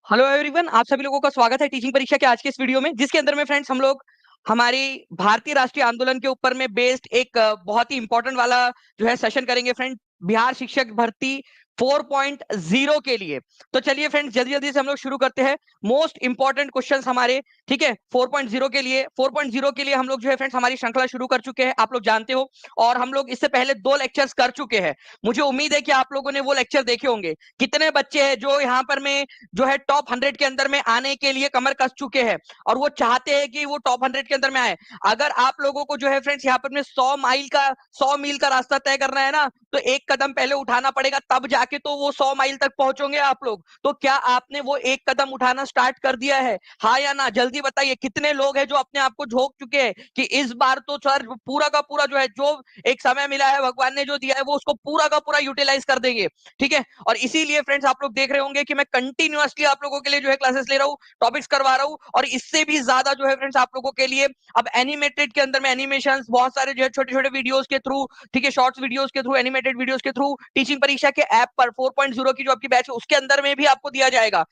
Hello everyone, आप सभी लोगों का स्वागत है टीचिंग परीक्षा के आज के इस वीडियो में, जिसके अंदर में फ्रेंड्स हम लोग हमारी भारतीय राष्ट्रीय आंदोलन के ऊपर में बेस्ड एक बहुत ही इंपॉर्टेंट वाला जो है सेशन करेंगे फ्रेंड, बिहार शिक्षक भर्ती 4.0 के लिए। तो चलिए फ्रेंड्स, जल्दी जल्दी से हम लोग शुरू करते हैं। मोस्ट इंपॉर्टेंट क्वेश्चंस हमारे, ठीक है, 4.0 के लिए। 4.0 के लिए हम लोग जो है फ्रेंड्स हमारी श्रृंखला शुरू कर चुके हैं, आप लोग जानते हो। और हम लोग इससे पहले 2 लेक्चर्स कर चुके हैं। मुझे उम्मीद है कि आप लोगों ने वो लेक्चर देखे होंगे। कितने बच्चे हैं जो यहाँ पर में जो है टॉप 100 के अंदर में आने के लिए कमर कस चुके हैं और वो चाहते हैं कि वो टॉप 100 के अंदर में आए। अगर आप लोगों को जो है फ्रेंड्स यहाँ पर में 100 मील का रास्ता तय करना है ना, तो एक कदम पहले उठाना पड़ेगा, तब जाके तो वो 100 माइल तक पहुंचोगे आप लोग। तो क्या आपने वो एक कदम उठाना स्टार्ट कर दिया है, हाँ या ना? जल्दी बताइए, कितने लोग हैं जो अपने आप को झोंक चुके हैं कि इस बार तो सर पूरा का पूरा जो है, जो एक समय मिला है भगवान ने जो दिया है, वो उसको पूरा का पूरा यूटिलाइज कर देंगे। ठीक है, और इसीलिए फ्रेंड्स आप लोग देख रहे होंगे कि मैं कंटिन्यूअसली आप लोगों के लिए जो है क्लासेस ले रहा हूँ, टॉपिक्स करवा रहा हूँ। और इससे भी ज्यादा जो है फ्रेंड्स आप लोगों के लिए अब एनिमेटेड के अंदर में एनिमेशन बहुत सारे जो है छोटे छोटे वीडियोस के थ्रू, ठीक है, शॉर्ट्स वीडियोस के थ्रू, एनिमेटेड वीडियोस के थ्रू टीचिंग परीक्षा के ऐप पर 4.0 की जो आपकी बैच है उसके अंदर में भी आपको दिया जाएगा।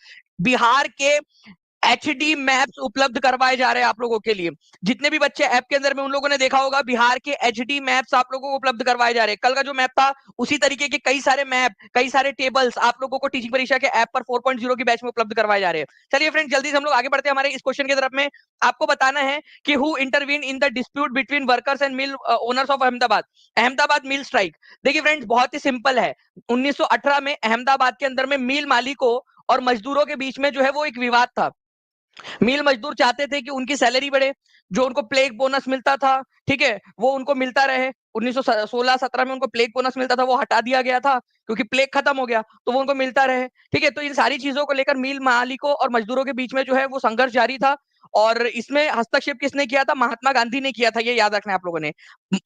बिहार के एचडी मैप्स उपलब्ध करवाए जा रहे हैं आप लोगों के लिए। जितने भी बच्चे ऐप के अंदर में, उन लोगों ने देखा होगा बिहार के एचडी मैप्स आप लोगों को उपलब्ध करवाए जा रहे हैं। कल का जो मैप था उसी तरीके के कई सारे मैप, कई सारे टेबल्स आप लोगों को टीचिंग परीक्षा के ऐप पर 4.0 की बैच में उपलब्ध करवाए जा रहे हैं। चलिए फ्रेंड, जल्दी से हम लोग आगे बढ़ते हैं हमारे इस क्वेश्चन की तरफ में। आपको बताना है कि who intervene in the dispute between workers and mill owners of Ahmedabad, Ahmedabad mill strike. देखिए फ्रेंड्स, बहुत ही सिंपल है। 1918 में अहमदाबाद के अंदर में मिल मालिकों और मजदूरों के बीच में जो है वो एक विवाद था। मिल मजदूर चाहते थे कि उनकी सैलरी बढ़े, जो उनको प्लेग बोनस मिलता था, ठीक है, वो उनको मिलता रहे। 1916-17 में उनको प्लेग बोनस मिलता था, वो हटा दिया गया था क्योंकि प्लेग खत्म हो गया, तो वो उनको मिलता रहे। ठीक है, तो इन सारी चीजों को लेकर मिल मालिकों और मजदूरों के बीच में जो है वो संघर्ष जारी था। और इसमें हस्तक्षेप किसने किया था? महात्मा गांधी ने किया था, ये याद रखना है आप लोगों ने।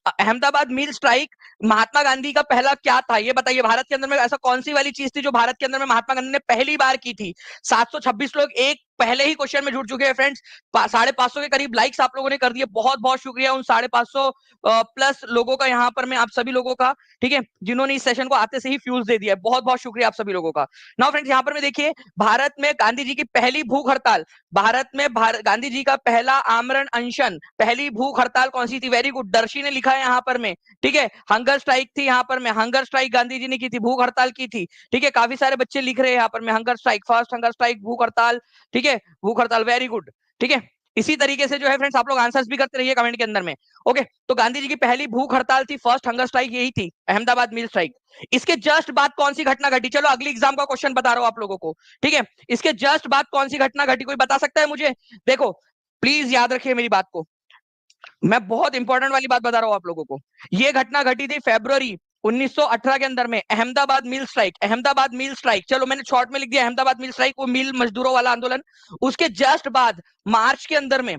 अहमदाबाद मिल स्ट्राइक महात्मा गांधी का पहला क्या था, ये बताइए। भारत के अंदर में ऐसा कौन सी वाली चीज थी जो भारत के अंदर में महात्मा गांधी ने पहली बार की थी? 726 लोग एक पहले ही क्वेश्चन में जुड़ चुके हैं फ्रेंड्स। 550 के करीब लाइक्स आप लोगों ने कर दिए, बहुत बहुत शुक्रिया उन 550 प्लस लोगों का, यहाँ पर मैं आप सभी लोगों का, ठीक है, जिन्होंने इस सेशन को आते से ही फ्यूज दे दिया है। बहुत बहुत शुक्रिया आप सभी लोगों का। नाउ फ्रेंड्स, यहाँ पर मैं देखिए, भारत में गांधी जी की पहली भूख हड़ताल, भारत में गांधी जी का पहला आमरण अनशन, पहली भूख हड़ताल कौन सी थी? वेरी गुड, दर्शी ने लिखा है यहाँ पर में, ठीक है। हंगर स्ट्राइक थी यहाँ पर में, हंगर स्ट्राइक गांधी जी ने की थी, भूख हड़ताल की थी। ठीक है, काफी सारे बच्चे लिख रहे हैं यहाँ पर में, hunger strike, first hunger strike, भूख हड़ताल, ठीक है, भूख हड़ताल, वेरी गुड। ठीक है, इसी तरीके से जो है फ्रेंड्स आप लोग आंसर्स भी करते रहिए कमेंट के अंदर में। ओके, तो गांधी जी की पहली भूख हड़ताल थी, फर्स्ट हंगर स्ट्राइक यही थी, अहमदाबाद मिल स्ट्राइक। इसके जस्ट बाद कौन सी घटना घटी? चलो अगली एग्जाम का क्वेश्चन बता रहा हूं आप लोगों को, ठीक है। इसके जस्ट बाद कौन सी घटना घटी, कोई बता सकता है मुझे? देखो, प्लीज याद रखिए मेरी बात को, मैं बहुत इंपॉर्टेंट वाली बात बता रहा हूं आप लोगों को। यह घटना घटी थी फरवरी 1918 के अंदर में, Ahmedabad mill strike, Ahmedabad mill strike. चलो मैंने शॉर्ट में लिख दिया अहमदाबाद मिल स्ट्राइक, वो मिल मजदूरों वाला आंदोलन। उसके जस्ट बाद मार्च के अंदर में,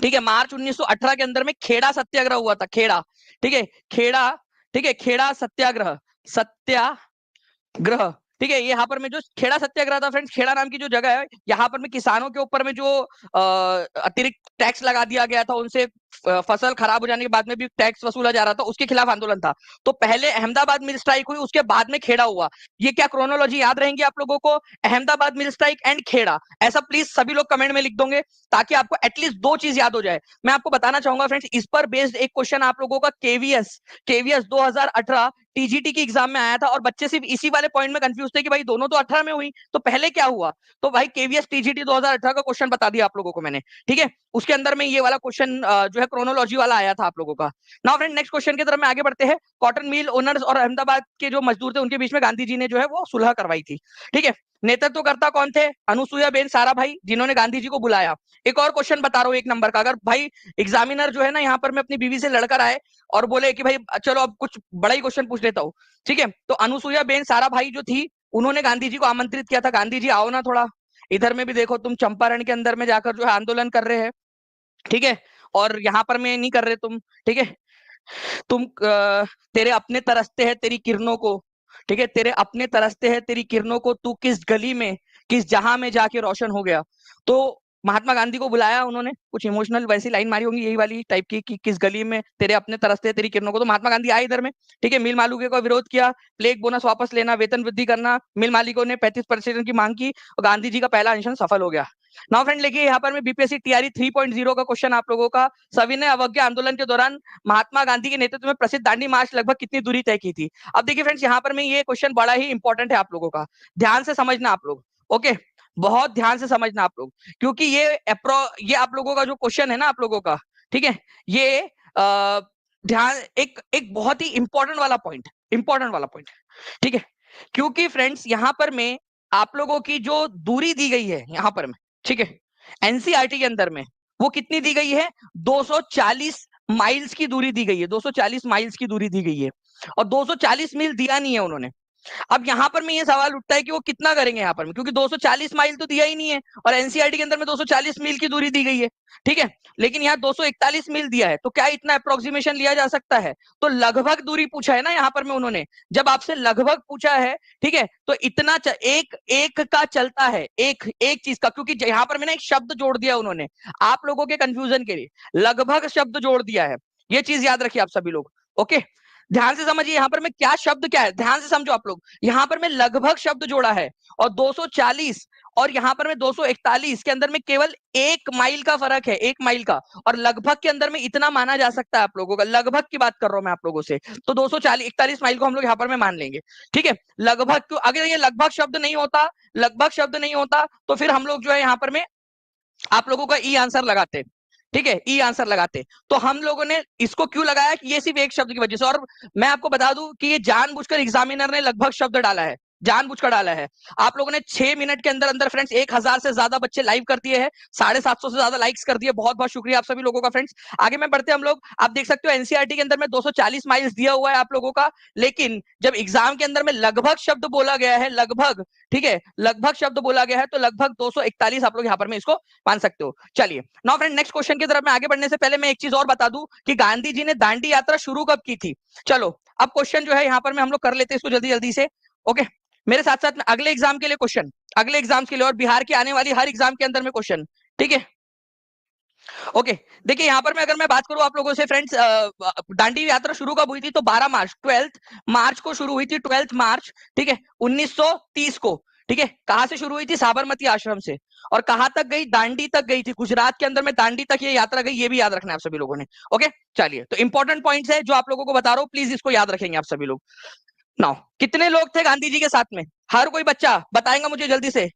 ठीक है, मार्च 1918 के अंदर में खेड़ा सत्याग्रह हुआ था, खेड़ा, ठीक है, खेड़ा, ठीक है, खेड़ा सत्याग्रह, सत्याग्रह, ठीक है। यहाँ पर में जो खेड़ा सत्याग्रह था फ्रेंड्स, खेड़ा नाम की जो जगह है, यहाँ पर में किसानों के ऊपर में जो अतिरिक्त टैक्स लगा दिया गया था, उनसे फसल खराब हो जाने के बाद में भी टैक्स वसूला जा रहा था, उसके खिलाफ आंदोलन था। तो पहले अहमदाबाद मिल स्ट्राइक हुई, उसके बाद में खेड़ा हुआ। ये क्या क्रोनोलॉजी याद रहेंगी आप लोगों को? Ahmedabad mill strike and Kheda, ऐसा प्लीज सभी लोग कमेंट में लिख दोगे ताकि आपको एटलीस्ट 2 चीज याद हो जाए। मैं आपको बताना चाहूंगा फ्रेंड्स, इस पर बेस्ड एक क्वेश्चन आप लोगों का केवीएस 2018 टीजीटी की एग्जाम में आया था, और बच्चे सिर्फ इसी वाले पॉइंट में कंफ्यूज थे कि भाई दोनों तो 18 में हुई, तो पहले क्या हुआ? तो भाई केवीएस टीजीटी 2018 का क्वेश्चन बता दिया आप लोगों को मैंने, ठीक है। उसके अंदर में ये वाला क्वेश्चन जो है क्रोनोलॉजी वाला आया था आप लोगों का। नाउ फ्रेंड, नेक्स्ट क्वेश्चन की तरफ में आगे बढ़ते हैं। कॉटन मिल ओनर्स और अहमदाबाद के जो मजदूर थे उनके बीच में गांधी जी ने जो है वो सुलह करवाई थी, ठीक है। नेतृत्वकर्ता कौन थे? अनुसुईया बेन सारा भाई, जिन्होंने गांधी जी को बुलाया। एक और क्वेश्चन बता रहा हूँ, एक नंबर का, अगर भाई एग्जामिनर जो है ना यहाँ पर मैं अपनी बीवी से लड़कर आए और बोले कि भाई चलो अब कुछ बड़ा ही क्वेश्चन पूछ लेता हूँ, ठीक है, तो अनुसुईया बेन सारा भाई जो थी, उन्होंने गांधी जी को आमंत्रित किया था, गांधी जी आओ ना थोड़ा, इधर में भी देखो, तुम चंपारण के अंदर में जाकर जो है आंदोलन कर रहे हैं, ठीक है, और यहाँ पर में नहीं कर रहे तुम, ठीक है। तुम तेरे अपने तरसते हैं तेरी किरणों को, ठीक है, तेरे अपने तरसते हैं तेरी किरणों को, तू किस गली में, किस जहां में जाके रोशन हो गया। तो महात्मा गांधी को बुलाया उन्होंने, कुछ इमोशनल वैसी लाइन मारी होंगी यही वाली टाइप की कि किस गली में तेरे अपने तरसते तेरी किरणों को। तो महात्मा गांधी आए इधर में, ठीक है, मिल मालिकों का विरोध किया, प्लेग बोनस वापस लेना, वेतन वृद्धि करना, मिल मालिकों ने 35% की मांग की और गांधी जी का पहला अनशन सफल हो गया। नाउ फ्रेंड देखिए यहाँ पर मैं बीपीएससी टीआरई 3.0 का क्वेश्चन आप लोगों का, सविनय अवज्ञा आंदोलन के दौरान महात्मा गांधी के नेतृत्व में प्रसिद्ध दांडी मार्च लगभग कितनी दूरी तय की थी। अब देखिए फ्रेंड्स यहाँ पर मैं ये क्वेश्चन बड़ा ही इंपॉर्टेंट है आप लोगों का, ध्यान से समझना आप लोग, ओके, बहुत ध्यान से समझना आप लोग, क्योंकि ये आप लोगों का जो क्वेश्चन है ना आप लोगों का, ठीक है, ये ध्यान एक एक बहुत ही इंपॉर्टेंट वाला पॉइंट, ठीक है, क्योंकि फ्रेंड्स यहां पर मैं आप लोगों की जो दूरी दी गई है यहां पर में, ठीक है, एनसीईआरटी के अंदर में वो कितनी दी गई है, 240 माइल्स की दूरी दी गई है, 240 माइल्स की दूरी दी गई है, और 240 मील दिया नहीं है उन्होंने। अब यहां पर में ये सवाल उठता है कि वो कितना करेंगे यहां पर में, क्योंकि 240 माइल तो दिया ही नहीं है और एनसीईआरटी के अंदर में 240 मील की दूरी दी गई है, ठीक है, लेकिन यहाँ 241 मील दिया है, तो क्या इतना अप्रोक्सीमेशन लिया जा सकता है, तो लगभग दूरी पूछा है ना यहाँ पर में उन्होंने, जब आपसे लगभग पूछा है, ठीक है, तो इतना एक एक का चलता है, एक एक चीज का, क्योंकि यहाँ पर मैंने एक शब्द जोड़ दिया उन्होंने आप लोगों के कंफ्यूजन के लिए, लगभग शब्द जोड़ दिया है, ये चीज याद रखिए आप सभी लोग, ओके, ध्यान से समझिए यहाँ पर मैं क्या शब्द क्या है, ध्यान से समझो आप लोग, यहाँ पर मैं लगभग शब्द जोड़ा है और 240 और यहाँ पर मैं 241 के अंदर में केवल 1 माइल का फर्क है, 1 माइल का, और लगभग के अंदर में इतना माना जा सकता है आप लोगों का, लगभग की बात कर रहा हूं मैं आप लोगों से, तो 241 माइल को हम लोग यहाँ पर में मान लेंगे, ठीक है, लगभग क्यों, अगर ये लगभग शब्द नहीं होता, लगभग शब्द नहीं होता तो फिर हम लोग जो है यहाँ पर में आप लोगों का ई आंसर लगाते, ठीक है, ई आंसर लगाते, तो हम लोगों ने इसको क्यों लगाया कि ये सिर्फ एक शब्द की वजह से, और मैं आपको बता दूं कि ये जानबूझकर एग्जामिनर ने लगभग शब्द डाला है, जानबूझकर डाला है, आप लोगों ने 6 मिनट के अंदर अंदर फ्रेंड्स 1000 से ज्यादा बच्चे लाइव कर दिए हैं, 750 से ज्यादा लाइक्स कर दिए, बहुत बहुत शुक्रिया आप सभी लोगों का फ्रेंड्स। आगे में बढ़ते हम लोग, आप देख सकते हो एनसीईआरटी के अंदर में 240 माइल्स दिया हुआ है आप लोगों का, लेकिन जब एग्जाम के अंदर में लगभग शब्द बोला गया है, लगभग, ठीक है, लगभग शब्द बोला गया है, तो लगभग 241 आप लोग यहाँ पर में इसको मान सकते हो। चलिए नाउ फ्रेंड नेक्स्ट क्वेश्चन की तरफ मैं आगे बढ़ने से पहले मैं एक चीज और बता दूं कि गांधी जी ने दांडी यात्रा शुरू कब की थी। चलो अब क्वेश्चन जो है यहाँ पर में हम लोग कर लेते हैं इसको जल्दी जल्दी से, ओके, मेरे साथ साथ अगले एग्जाम के लिए क्वेश्चन, अगले एग्जाम के लिए और बिहार की आने वाली हर एग्जाम के अंदर में क्वेश्चन, ठीक है, ओके, देखिए यहाँ पर मैं अगर मैं बात करूं आप लोगों से फ्रेंड्स, दांडी यात्रा शुरू कब हुई थी, तो 12 मार्च 12 मार्च को शुरू हुई थी, 12 मार्च, ठीक है, 1930 को, ठीक है, कहां से शुरू हुई थी, साबरमती आश्रम से, और कहां तक गई, दांडी तक गई थी, गुजरात के अंदर में दांडी तक ये यात्रा गई, ये भी याद रखना है आप सभी लोगों ने, ओके, चलिए, तो इंपॉर्टेंट पॉइंट्स है जो आप लोगों को बता रहा हूं, प्लीज इसको याद रखेंगे आप सभी लोग। नाउ कितने लोग थे गांधी जी के साथ में, हर कोई बच्चा बताएगा मुझे जल्दी से,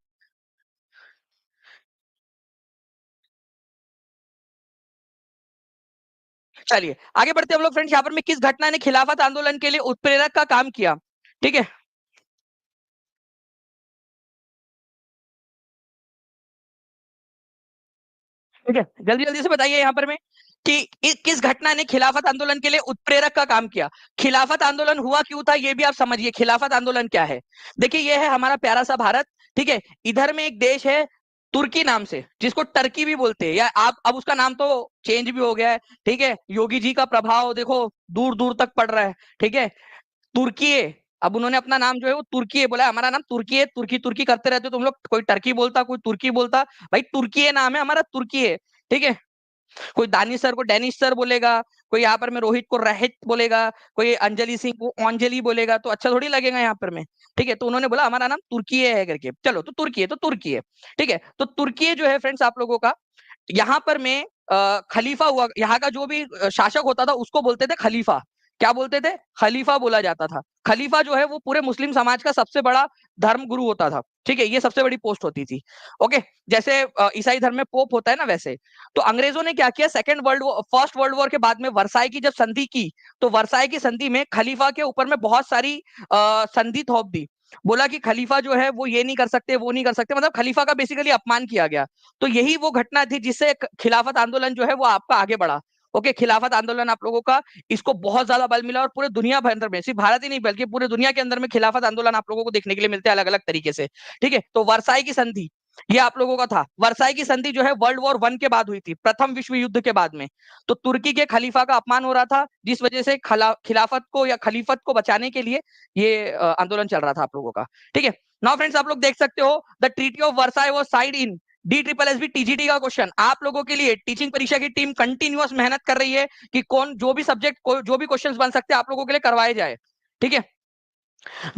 चलिए आगे बढ़ते हम लोग फ्रेंड्स, यहाँ पर मैं किस घटना ने खिलाफत आंदोलन के लिए उत्प्रेरक का काम किया, ठीक है, ठीक है, जल्दी जल्दी से बताइए यहाँ पर में कि किस घटना ने खिलाफत आंदोलन के लिए उत्प्रेरक का काम किया। खिलाफत आंदोलन हुआ क्यों था ये भी आप समझिए, खिलाफत आंदोलन क्या है, देखिए ये है हमारा प्यारा सा भारत, ठीक है, इधर में एक देश है तुर्की नाम से, जिसको टर्की भी बोलते हैं, या आप अब उसका नाम तो चेंज भी हो गया है, ठीक है, योगी जी का प्रभाव देखो दूर दूर तक पड़ रहा है, ठीक है, तुर्की है, अब उन्होंने अपना नाम जो है वो तुर्की है बोला, हमारा नाम तुर्की है, तुर्की तुर्की करते रहते हो तुम लोग, कोई टर्की बोलता कोई तुर्की बोलता, भाई तुर्की है नाम है हमारा, तुर्की है, ठीक है, कोई दानिश सर को डैनिश सर बोलेगा, कोई यहाँ पर में रोहित को रहित बोलेगा, कोई अंजलि सिंह को अंजलि बोलेगा, तो अच्छा थोड़ी लगेगा यहाँ पर में, ठीक है, तो उन्होंने बोला हमारा नाम तुर्की है करके, चलो तो तुर्की है, तो तुर्की है, ठीक है, तो तुर्की जो है फ्रेंड्स आप लोगों का, यहाँ पर में खलीफा हुआ, यहाँ का जो भी शासक होता था उसको बोलते थे खलीफा, क्या बोलते थे, खलीफा बोला जाता था, खलीफा जो है वो पूरे मुस्लिम समाज का सबसे बड़ा धर्म गुरु होता था, ठीक है, ये सबसे बड़ी पोस्ट होती थी, ओके, जैसे ईसाई धर्म में पोप होता है ना वैसे, तो अंग्रेजों ने क्या किया, फर्स्ट वर्ल्ड वॉर के बाद में वर्साई की जब संधि की, तो वर्साई की संधि में खलीफा के ऊपर में बहुत सारी संधि थोप दी, बोला कि खलीफा जो है वो ये नहीं कर सकते वो नहीं कर सकते, मतलब खलीफा का बेसिकली अपमान किया गया, तो यही वो घटना थी जिससे खिलाफत आंदोलन जो है वो आपका आगे बढ़ा, ओके, खिलाफत आंदोलन आप लोगों का, इसको बहुत ज्यादा बल मिला और पूरे दुनिया भर में, सिर्फ भारत ही नहीं बल्कि पूरे दुनिया के अंदर में खिलाफत आंदोलन आप लोगों को देखने के लिए मिलते हैं अलग अलग तरीके से, ठीक है, तो वर्साई की संधि ये आप लोगों का था, वर्साई की संधि जो है वर्ल्ड वॉर 1 के बाद हुई थी, प्रथम विश्व युद्ध के बाद में, तो तुर्की के खलीफा का अपमान हो रहा था, जिस वजह से खिलाफत को या खलीफत को बचाने के लिए ये आंदोलन चल रहा था आप लोगों का, ठीक है, नाउ फ्रेंड्स आप लोग देख सकते हो the treaty of Versailles was signed in DSSB TGT का क्वेश्चन आप लोगों के लिए टीचिंग परीक्षा की टीम कंटिन्यूअस मेहनत कर रही है कि कौन जो भी सब्जेक्ट जो भी क्वेश्चंस बन सकते हैं आप लोगों के लिए करवाए जाए। ठीक है,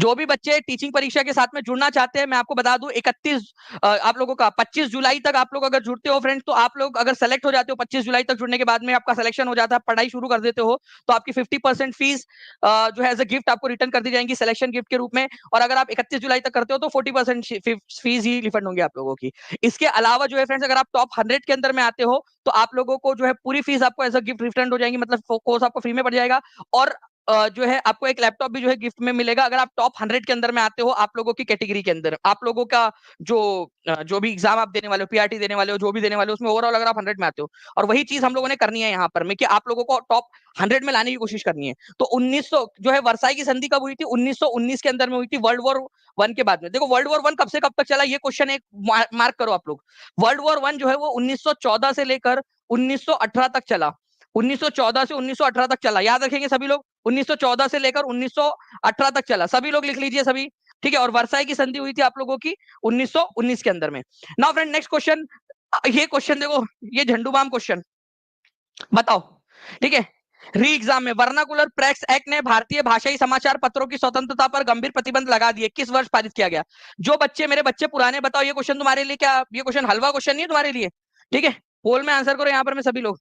जो भी बच्चे टीचिंग परीक्षा के साथ में जुड़ना चाहते हैं मैं आपको बता दूं 31 आप लोगों का 25 जुलाई तक आप लोग अगर जुड़ते हो फ्रेंड्स, तो आप लोग अगर सेलेक्ट हो जाते हो 25 जुलाई तक जुड़ने के बाद में आपका सिलेक्शन हो जाता है, पढ़ाई शुरू कर देते हो, तो आपकी 50% फीस जो है एज अ गिफ्ट आपको रिटर्न कर दी जाएंगी सिलेक्शन गिफ्ट के रूप में। और अगर आप 31 जुलाई तक करते हो तो 40% फीस ही रिफंड होंगी आप लोगों की। इसके अलावा जो है फ्रेंड्स, अगर आप टॉप 100 के अंदर में आते हो तो आप लोगों को जो है पूरी फीस आपको एज अ गिफ्ट रिफंड हो जाएंगी, मतलब कोर्स आपको फ्री में पड़ जाएगा। और जो है आपको एक लैपटॉप भी जो है गिफ्ट में मिलेगा अगर आप टॉप 100 के अंदर में आते हो आप लोगों की कैटेगरी के अंदर। आप लोगों का जो जो भी एग्जाम आप देने वाले हो, पीआरटी देने वाले हो, जो भी देने वाले हो, उसमें ओवरऑल अगर आप 100 में आते हो, और वही चीज हम लोगों ने करनी है यहाँ पर में कि आप लोगों को टॉप 100 में लाने की कोशिश करनी है। तो 1900 जो है वर्साई की संधि कब हुई थी, 1919 के अंदर में हुई थी, वर्ल्ड वॉर वन के बाद में। देखो वर्ल्ड वॉर वन कब से कब तक चला, ये क्वेश्चन एक मार्क करो आप लोग। वर्ल्ड वॉर वन जो है वो 1914 से लेकर 1918 तक चला। 1914 से 1918 तक चला, याद रखेंगे सभी लोग। 1914 से लेकर 1918 तक चला, सभी लोग लिख लीजिए सभी। ठीक है, और वर्साई की संधि हुई थी आप लोगों की 1919 के अंदर में। नाउ फ्रेंड नेक्स्ट क्वेश्चन, ये क्वेश्चन देखो, ये झंडू बाम क्वेश्चन बताओ। ठीक है, री एग्जाम में वर्नाकुलर प्रेस एक्ट ने भारतीय भाषाई समाचार पत्रों की स्वतंत्रता पर गंभीर प्रतिबंध लगा दिए, किस वर्ष पारित किया गया? जो बच्चे मेरे बच्चे पुराने, बताओ ये क्वेश्चन तुम्हारे लिए क्या, ये क्वेश्चन हलवा क्वेश्चन नहीं है तुम्हारे लिए? ठीक है, पोल में आंसर करो यहाँ पर मैं सभी लोग।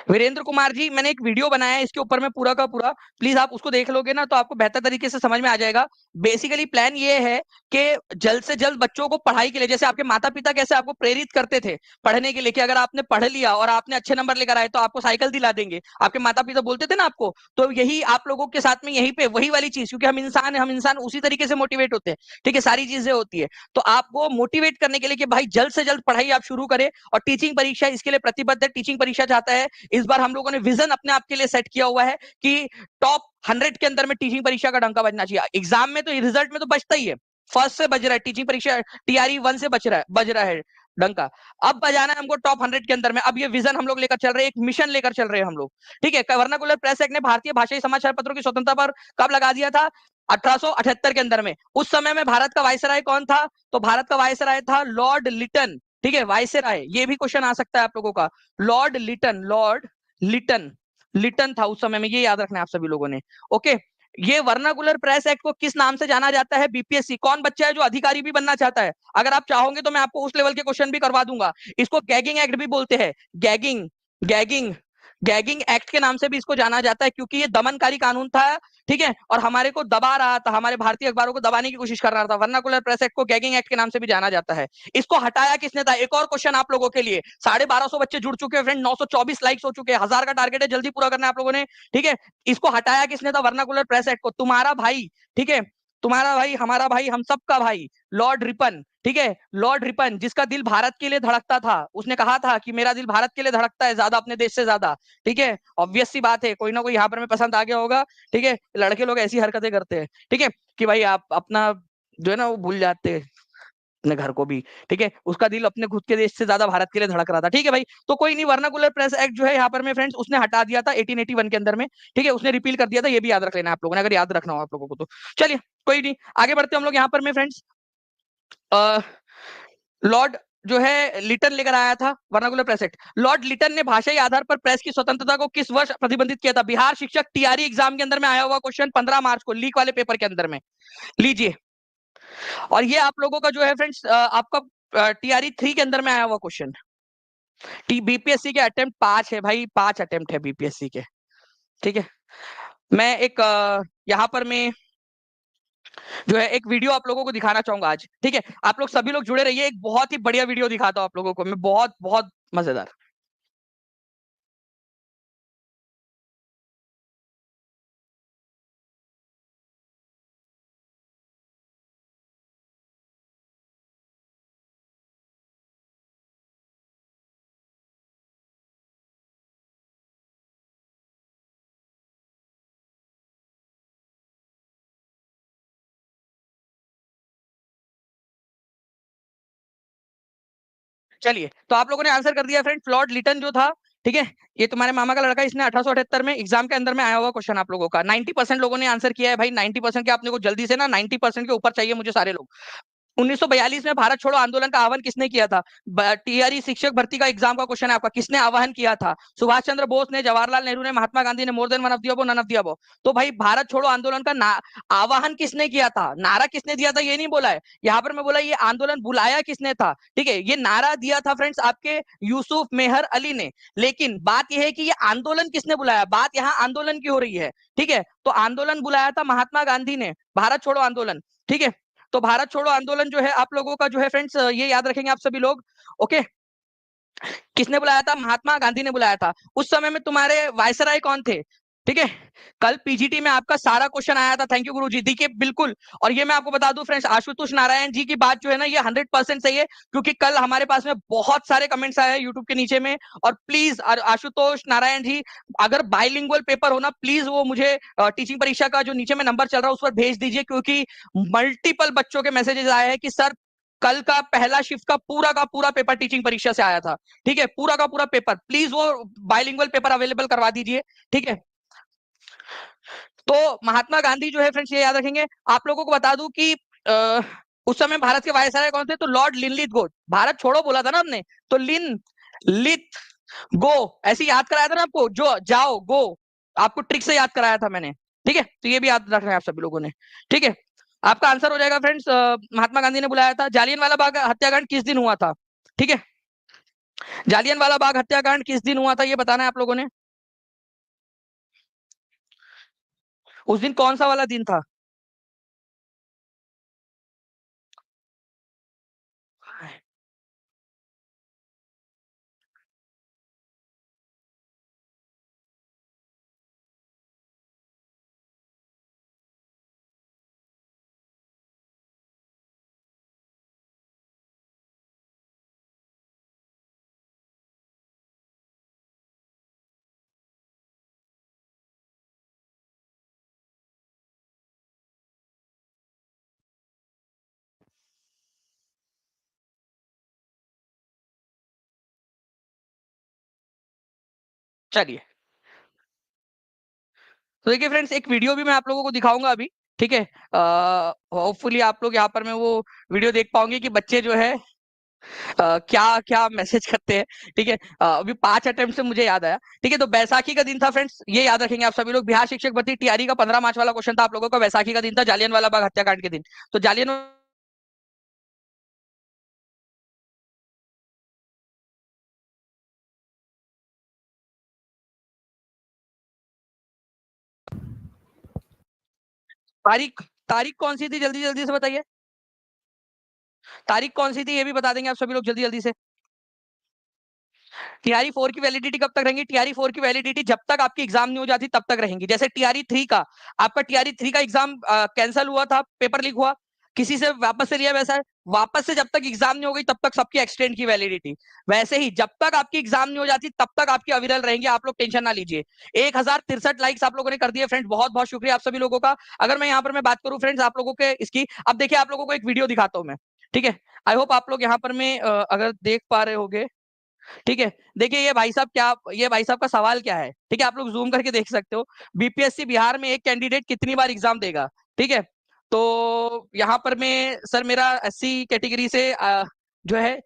वीरेंद्र कुमार जी, मैंने एक वीडियो बनाया है इसके ऊपर में पूरा का पूरा, प्लीज आप उसको देख लोगे ना तो आपको बेहतर तरीके से समझ में आ जाएगा। बेसिकली प्लान ये है कि जल्द से जल्द बच्चों को पढ़ाई के लिए, जैसे आपके माता पिता कैसे आपको प्रेरित करते थे पढ़ने के लिए कि अगर आपने पढ़ लिया और आपने अच्छे नंबर लेकर आए तो आपको साइकिल दिला देंगे, आपके माता पिता बोलते थे ना आपको, तो यही आप लोगों के साथ में यहीं पे वही वाली चीज, क्योंकि हम इंसान उसी तरीके से मोटिवेट होते हैं। ठीक है, सारी चीजें होती है, तो आपको मोटिवेट करने के लिए कि भाई जल्द से जल्द पढ़ाई आप शुरू करें। और टीचिंग परीक्षा इसके लिए प्रतिबद्ध है, टीचिंग परीक्षा चाहता है, इस बार हम लोगों ने विजन अपने आप के लिए सेट किया हुआ है कि टॉप 100 के अंदर में टीचिंग परीक्षा का डंका बजना चाहिए। एग्जाम में तो रिजल्ट में तो बचता ही है, फर्स्ट से बज रहा है, टीचिंग परीक्षा टीआरई 1 से बज रहा है डंका। अब बजाना है हमको टॉप 100 के अंदर में। अब ये विजन हम लोग लेकर चल रहे हैं, एक मिशन लेकर चल रहे हैं हम लोग। ठीक है, वर्नाकुलर प्रेस एक्ट ने भारतीय भाषाई समाचार पत्रों की स्वतंत्रता पर कब लगा दिया था? 1878 के अंदर में। उस समय में भारत का वायसराय कौन था? तो भारत का वायसराय था लॉर्ड लिटन। ठीक है, वायसराय, ये भी क्वेश्चन आ सकता है आप लोगों का। लॉर्ड लिटन, लॉर्ड लिटन, लिटन था उस समय में, ये याद रखना है आप सभी लोगों ने। ओके, ये वर्नाकुलर प्रेस एक्ट को किस नाम से जाना जाता है? बीपीएससी, कौन बच्चा है जो अधिकारी भी बनना चाहता है? अगर आप चाहोगे तो मैं आपको उस लेवल के क्वेश्चन भी करवा दूंगा। इसको गैगिंग एक्ट भी बोलते हैं, गैगिंग, गैगिंग, गैगिंग एक्ट के नाम से भी इसको जाना जाता है, क्योंकि ये दमनकारी कानून था। ठीक है, और हमारे को दबा रहा था, हमारे भारतीय अखबारों को दबाने की कोशिश कर रहा था। वर्नाकुलर प्रेस एक्ट को गैगिंग एक्ट के नाम से भी जाना जाता है। इसको हटाया किसने था? एक और क्वेश्चन आप लोगों के लिए। 1250 बच्चे जुड़ चुके हैं फ्रेंड, 924 लाइक्स हो चुके हैं, 1000 का टारगेट है, जल्दी पूरा करना है आप लोगों ने। ठीक है, इसको हटाया किसने था वर्नाकुलर प्रेस एक्ट को? तुम्हारा भाई। ठीक है, तुम्हारा भाई, हमारा भाई, हम सबका भाई, लॉर्ड रिपन। ठीक है, लॉर्ड रिपन, जिसका दिल भारत के लिए धड़कता था, उसने कहा था कि मेरा दिल भारत के लिए धड़कता है ज्यादा, अपने देश से ज्यादा। ठीक है, ऑब्वियस सी बात है, कोई ना कोई यहाँ पर में पसंद आ गया होगा। ठीक है, लड़के लोग ऐसी हरकतें करते हैं। ठीक है, कि भाई आप अपना जो है ना वो भूल जाते हैं अपने घर को भी। ठीक है, उसका दिल अपने खुद के देश से ज्यादा भारत के लिए धड़क रहा था। ठीक है भाई, तो कोई नहीं, वर्नाकुलर प्रेस एक्ट जो है यहाँ पर में फ्रेंड्स उसने हटा दिया था 1881 के अंदर में। ठीक है, उसने रिपील कर दिया था, ये भी याद रख लेना आप लोगों ने, अगर याद रखना हो आप लोगों को तो। चलिए, कोई नहीं, आगे बढ़ते हम लोग यहाँ पर में फ्रेंड्स। लॉर्ड जो है लिटन लेकर आया था vernacular press act. Lord Lytton ने भाषाई आधार पर प्रेस की स्वतंत्रता को किस वर्ष प्रतिबंधित किया था? बिहार शिक्षक टीआरई एग्जाम के अंदर में आया हुआ क्वेश्चन, 15 मार्च को लीक वाले पेपर के अंदर में। लीजिए, और ये आप लोगों का जो है फ्रेंड्स आपका टीआरई 3 के अंदर में आया हुआ क्वेश्चन। टी बीपीएससी के अटेम्प्ट 5 है भाई, 5 अटेम्प्ट है बीपीएससी के। ठीक है, मैं एक यहाँ पर मैं जो है एक वीडियो आप लोगों को दिखाना चाहूंगा आज। ठीक है, आप लोग सभी लोग जुड़े रहिए, एक बहुत ही बढ़िया वीडियो दिखाता हूं आप लोगों को मैं, बहुत बहुत मजेदार। चलिए, तो आप लोगों ने आंसर कर दिया फ्रेंड्स, लॉर्ड लिटन जो था ठीक है, ये तुम्हारे मामा का लड़का, इसने 1878 में एग्जाम के अंदर में आया हुआ क्वेश्चन आप लोगों का, 90% लोगों ने आंसर किया है भाई। 90% के आपने को जल्दी से ना 90% के ऊपर चाहिए मुझे सारे लोग। 1942 में भारत छोड़ो आंदोलन का आह्वान किसने किया था? टीआरई शिक्षक भर्ती का एग्जाम का क्वेश्चन है आपका, किसने आह्वान किया था? सुभाष चंद्र बोस ने, जवाहरलाल नेहरू ने, महात्मा गांधी ने, more than one of the above, none of the above. तो भाई भारत छोड़ो आंदोलन का आह्वान किसने किया था, नारा किसने दिया था, ये नहीं बोला है यहाँ पर। मैं बोला ये आंदोलन बुलाया किसने था, ठीक है। ये नारा दिया था फ्रेंड्स आपके यूसुफ मेहर अली ने। लेकिन बात यह है कि ये आंदोलन किसने बुलाया, बात यहाँ आंदोलन की हो रही है, ठीक है। तो आंदोलन बुलाया था महात्मा गांधी ने, भारत छोड़ो आंदोलन, ठीक है। तो भारत छोड़ो आंदोलन जो है आप लोगों का जो है फ्रेंड्स, ये याद रखेंगे आप सभी लोग, ओके। किसने बुलाया था? महात्मा गांधी ने बुलाया था। उस समय में तुम्हारे वायसराय कौन थे, ठीक है। कल पीजीटी में आपका सारा क्वेश्चन आया था, थैंक यू गुरुजी, देखिए बिल्कुल। और ये मैं आपको बता दूं फ्रेंड्स, आशुतोष नारायण जी की बात जो है ना, ये 100% सही है, क्योंकि कल हमारे पास में बहुत सारे कमेंट्स आए हैं यूट्यूब के नीचे में। और प्लीज आशुतोष नारायण जी, अगर बाइलिंगुअल पेपर हो ना, प्लीज वो मुझे टीचिंग परीक्षा का जो नीचे में नंबर चल रहा है उस पर भेज दीजिए, क्योंकि मल्टीपल बच्चों के मैसेजेस आए हैं कि सर कल का पहला शिफ्ट का पूरा पेपर टीचिंग परीक्षा से आया था, ठीक है, पूरा का पूरा पेपर। प्लीज वो बाइलिंगुअल पेपर अवेलेबल करवा दीजिए, ठीक है। तो महात्मा गांधी जो है फ्रेंड्स, ये याद रखेंगे। आप लोगों को बता दूं कि उस समय भारत के वायसराय कौन थे? तो लॉर्ड लिनलिथ गो। भारत छोड़ो बोला था ना हमने, तो लिन लिथ गो ऐसे याद कराया था ना आपको, जो जाओ गो, आपको ट्रिक से याद कराया था मैंने, ठीक है। तो ये भी याद रखना है आप सभी लोगों ने, ठीक है। आपका आंसर हो जाएगा फ्रेंड्स, महात्मा गांधी ने बुलाया था। जालियनवाला बाग हत्याकांड किस दिन हुआ था, ठीक है। जालियनवाला बाग हत्याकांड किस दिन हुआ था ये बताना है आप लोगों ने। उस दिन कौन सा वाला दिन था? चलिए, तो देखिए फ्रेंड्स, एक वीडियो भी मैं आप लोगों को दिखाऊंगा अभी, ठीक है। होपफुली आप लोग यहाँ पर मैं वो वीडियो देख पाओगे कि बच्चे जो है क्या क्या मैसेज करते हैं, ठीक है। अभी 5 अटेम्प्ट से मुझे याद आया, ठीक है। तो बैसाखी का दिन था फ्रेंड्स, ये याद रखेंगे आप सभी लोग। बिहार शिक्षक भर्ती टीआरई का 15 मार्च वाला क्वेश्चन था आप लोगों का, बैसाखी का दिन था, जालियनवाला बाग हत्याकांड के दिन। तो जालियन तारीख तारीख कौन सी थी, जल्दी जल्दी से बताइए। तारीख कौन सी थी ये भी बता देंगे आप सभी लोग जल्दी जल्दी से। टीआरई 4 की वैलिडिटी कब तक रहेंगी? टीआरई 4 की वैलिडिटी जब तक आपकी एग्जाम नहीं हो जाती तब तक रहेंगी। जैसे टीआरई 3 का, आपका टीआरई 3 का एग्जाम कैंसिल हुआ था, पेपर लीक हुआ, किसी से वापस से लिया, वैसा है वापस से जब तक एग्जाम नहीं हो गई तब तक सबकी एक्सटेंड की वैलिडिटी। वैसे ही जब तक आपकी एग्जाम नहीं हो जाती तब तक आपकी अविरल रहेंगे, आप लोग टेंशन ना लीजिए। 1063 लाइक्स आप लोगों ने कर दिए फ्रेंड्स, बहुत बहुत शुक्रिया आप सभी लोगों का। अगर मैं यहाँ पर मैं बात करूं फ्रेंड्स आप लोगों के इसकी, अब देखिए आप लोगों को एक वीडियो दिखाता हूं मैं, ठीक है। आई होप आप लोग यहाँ पर मैं अगर देख पा रहे होगे, ठीक है। देखिए ये भाई साहब क्या, ये भाई साहब का सवाल क्या है, ठीक है, आप लोग जूम करके देख सकते हो। बीपीएससी बिहार में एक कैंडिडेट कितनी बार एग्जाम देगा, ठीक है। तो यहाँ पर मैं सर मेरा एससी कैटेगरी से जो है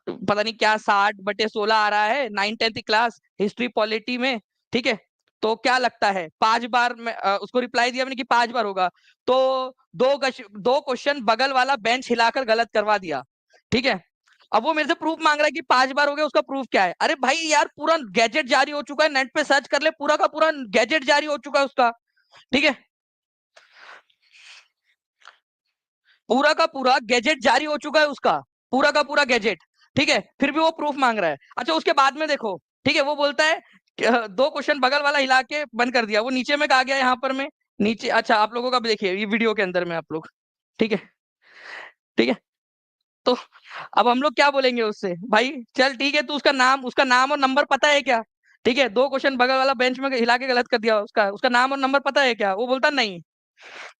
पता नहीं क्या 60/16 आ रहा है, 9th-10th क्लास हिस्ट्री पॉलिटी में, ठीक है। तो क्या लगता है 5 बार में उसको रिप्लाई दिया मैंने कि 5 बार होगा। तो दो क्वेश्चन बगल वाला बेंच हिलाकर गलत करवा दिया, ठीक है। अब वो मेरे से प्रूफ मांग रहा है कि 5 बार हो गया, उसका प्रूफ क्या है? अरे भाई यार पूरा गैजेट जारी हो चुका है, नेट पे सर्च कर ले, पूरा का पूरा गैजेट जारी हो चुका है उसका, ठीक है। पूरा का पूरा गैजेट जारी हो चुका है उसका, पूरा का पूरा गैजेट, ठीक है। फिर भी वो प्रूफ मांग रहा है। अच्छा उसके बाद में देखो, ठीक है, वो बोलता है कि, दो क्वेश्चन बगल वाला हिला के बंद कर दिया, वो नीचे में कहा गया यहाँ पर में नीचे। अच्छा आप लोगों का भी देखिए ये वीडियो के अंदर में आप लोग, ठीक है, ठीक है। तो अब हम लोग क्या बोलेंगे उससे, भाई चल ठीक है, तू उसका नाम और नंबर पता है क्या? ठीक है, दो क्वेश्चन बगल वाला बेंच में हिला के गलत कर दिया, उसका नाम और नंबर पता है क्या? वो बोलता नहीं।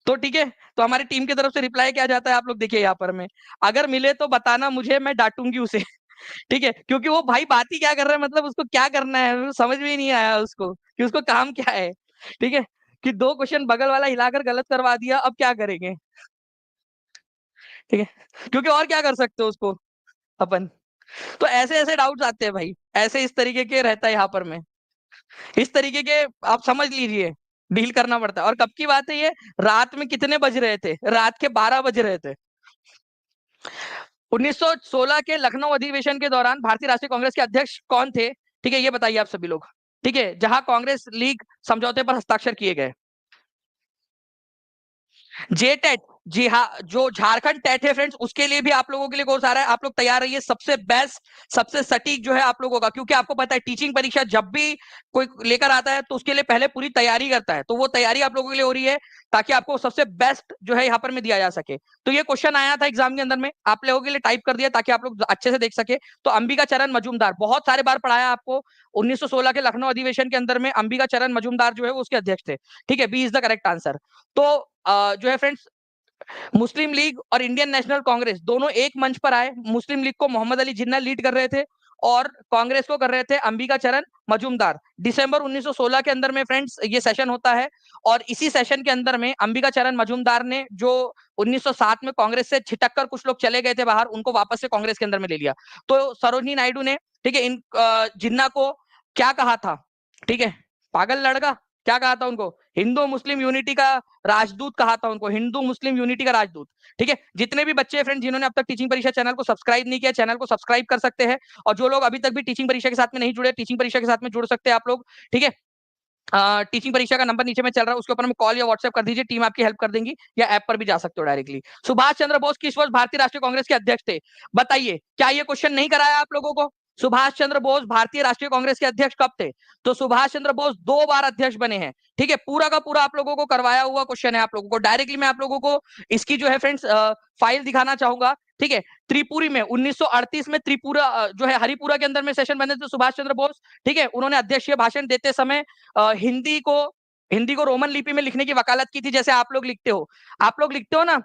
तो ठीक है, तो हमारी टीम की तरफ से रिप्लाई क्या जाता है आप लोग देखिए यहाँ पर में, अगर मिले तो बताना मुझे, मैं डांटूंगी उसे। ठीक है, क्योंकि वो भाई बात ही क्या कर रहा है, मतलब उसको क्या करना है वो समझ में ही नहीं आया उसको कि उसको काम क्या है। ठीक है, कि 2 क्वेश्चन बगल वाला हिलाकर गलत करवा दिया, अब क्या करेंगे? ठीक है, क्योंकि और क्या कर सकते हो उसको अपन। तो ऐसे-ऐसे डाउट्स आते हैं भाई, ऐसे इस तरीके के रहता है यहाँ पर में। इस तरीके के आप समझ लीजिए, डील करना पड़ता है। और कब की बात है ये? रात में कितने बज रहे थे? रात के 12 बज रहे थे। 1916 के लखनऊ अधिवेशन के दौरान भारतीय राष्ट्रीय कांग्रेस के अध्यक्ष कौन थे? ठीक है, ये बताइए आप सभी लोग। ठीक है, जहां कांग्रेस लीग समझौते पर हस्ताक्षर किए गए। जेटेट, जी हाँ, जो झारखंड टेट है फ्रेंड्स, उसके लिए भी आप लोगों के लिए कोर्स आ रहा है। आप लोग तैयार रहिए, सबसे बेस्ट, सबसे सटीक जो है आप लोगों का, क्योंकि आपको पता है टीचिंग परीक्षा जब भी कोई लेकर आता है तो उसके लिए पहले पूरी तैयारी करता है, तो वो तैयारी आप लोगों के लिए हो रही है ताकि आपको सबसे बेस्ट जो है यहाँ पर में दिया जा सके। तो ये क्वेश्चन आया था एग्जाम के अंदर में, आप लोगों के लिए टाइप कर दिया ताकि आप लोग अच्छे से देख सके। तो अंबिका चरण मजूमदार, बहुत सारे बार पढ़ाया आपको। 1916 के लखनऊ अधिवेशन के अंदर में अंबिका चरण मजूमदार जो है वो उसके अध्यक्ष थे। ठीक है, B is the correct answer. तो जो है फ्रेंड्स, मुस्लिम लीग और इंडियन नेशनल कांग्रेस दोनों एक मंच पर आए। मुस्लिम लीग को मोहम्मद अली जिन्ना लीड कर रहे थे और कांग्रेस को कर रहे थे अंबिका चरण मजूमदार। दिसंबर 1916 के अंदर में फ्रेंड्स ये सेशन होता है, और इसी सेशन के अंदर में अंबिका चरण मजूमदार ने, जो 1907 में कांग्रेस से छिटक कर कुछ लोग चले गए थे बाहर, उनको वापस से कांग्रेस के अंदर में ले लिया। तो सरोजिनी नायडू ने, ठीक है, इन जिन्ना को क्या कहा था? ठीक है, पागल लड़का, क्या कहा था उनको? हिंदू मुस्लिम यूनिटी का राजदूत कहा था उनको, हिंदू मुस्लिम यूनिटी का राजदूत। ठीक है, जितने भी बच्चे फ्रेंड जिन्होंने अब तक टीचिंग परीक्षा चैनल को सब्सक्राइब नहीं किया, चैनल को सब्सक्राइब कर सकते हैं। और जो लोग अभी तक भी टीचिंग परीक्षा के साथ में नहीं जुड़े, टीचिंग परीक्षा के साथ में जुड़ सकते हैं आप लोग। ठीक है, टीचिंग परीक्षा का नंबर नीचे में चल रहा है, उसके ऊपर में कॉल या व्हाट्सएप कर दीजिए, टीम आपकी हेल्प कर देंगी, या ऐप पर भी जा सकते हो डायरेक्टली। सुभाष चंद्र बोस किस वर्ष भारतीय राष्ट्रीय कांग्रेस के अध्यक्ष थे? बताइए, क्या ये क्वेश्चन नहीं कराया आप लोगों को? सुभाष चंद्र बोस भारतीय राष्ट्रीय कांग्रेस के अध्यक्ष कब थे? तो सुभाष चंद्र बोस 2 बार अध्यक्ष बने हैं। ठीक है, पूरा का पूरा आप लोगों को करवाया हुआ क्वेश्चन है आप लोगों को। डायरेक्टली मैं आप लोगों को इसकी जो है फ्रेंड्स फाइल दिखाना चाहूंगा। ठीक है, त्रिपुरी में 1938 में त्रिपुरा जो है हरिपुरा के अंदर में सेशन बने थे सुभाष चंद्र बोस। ठीक है, उन्होंने अध्यक्षीय भाषण देते समय हिंदी को रोमन लिपि में लिखने की वकालत की थी, जैसे आप लोग लिखते हो। आप लोग लिखते हो ना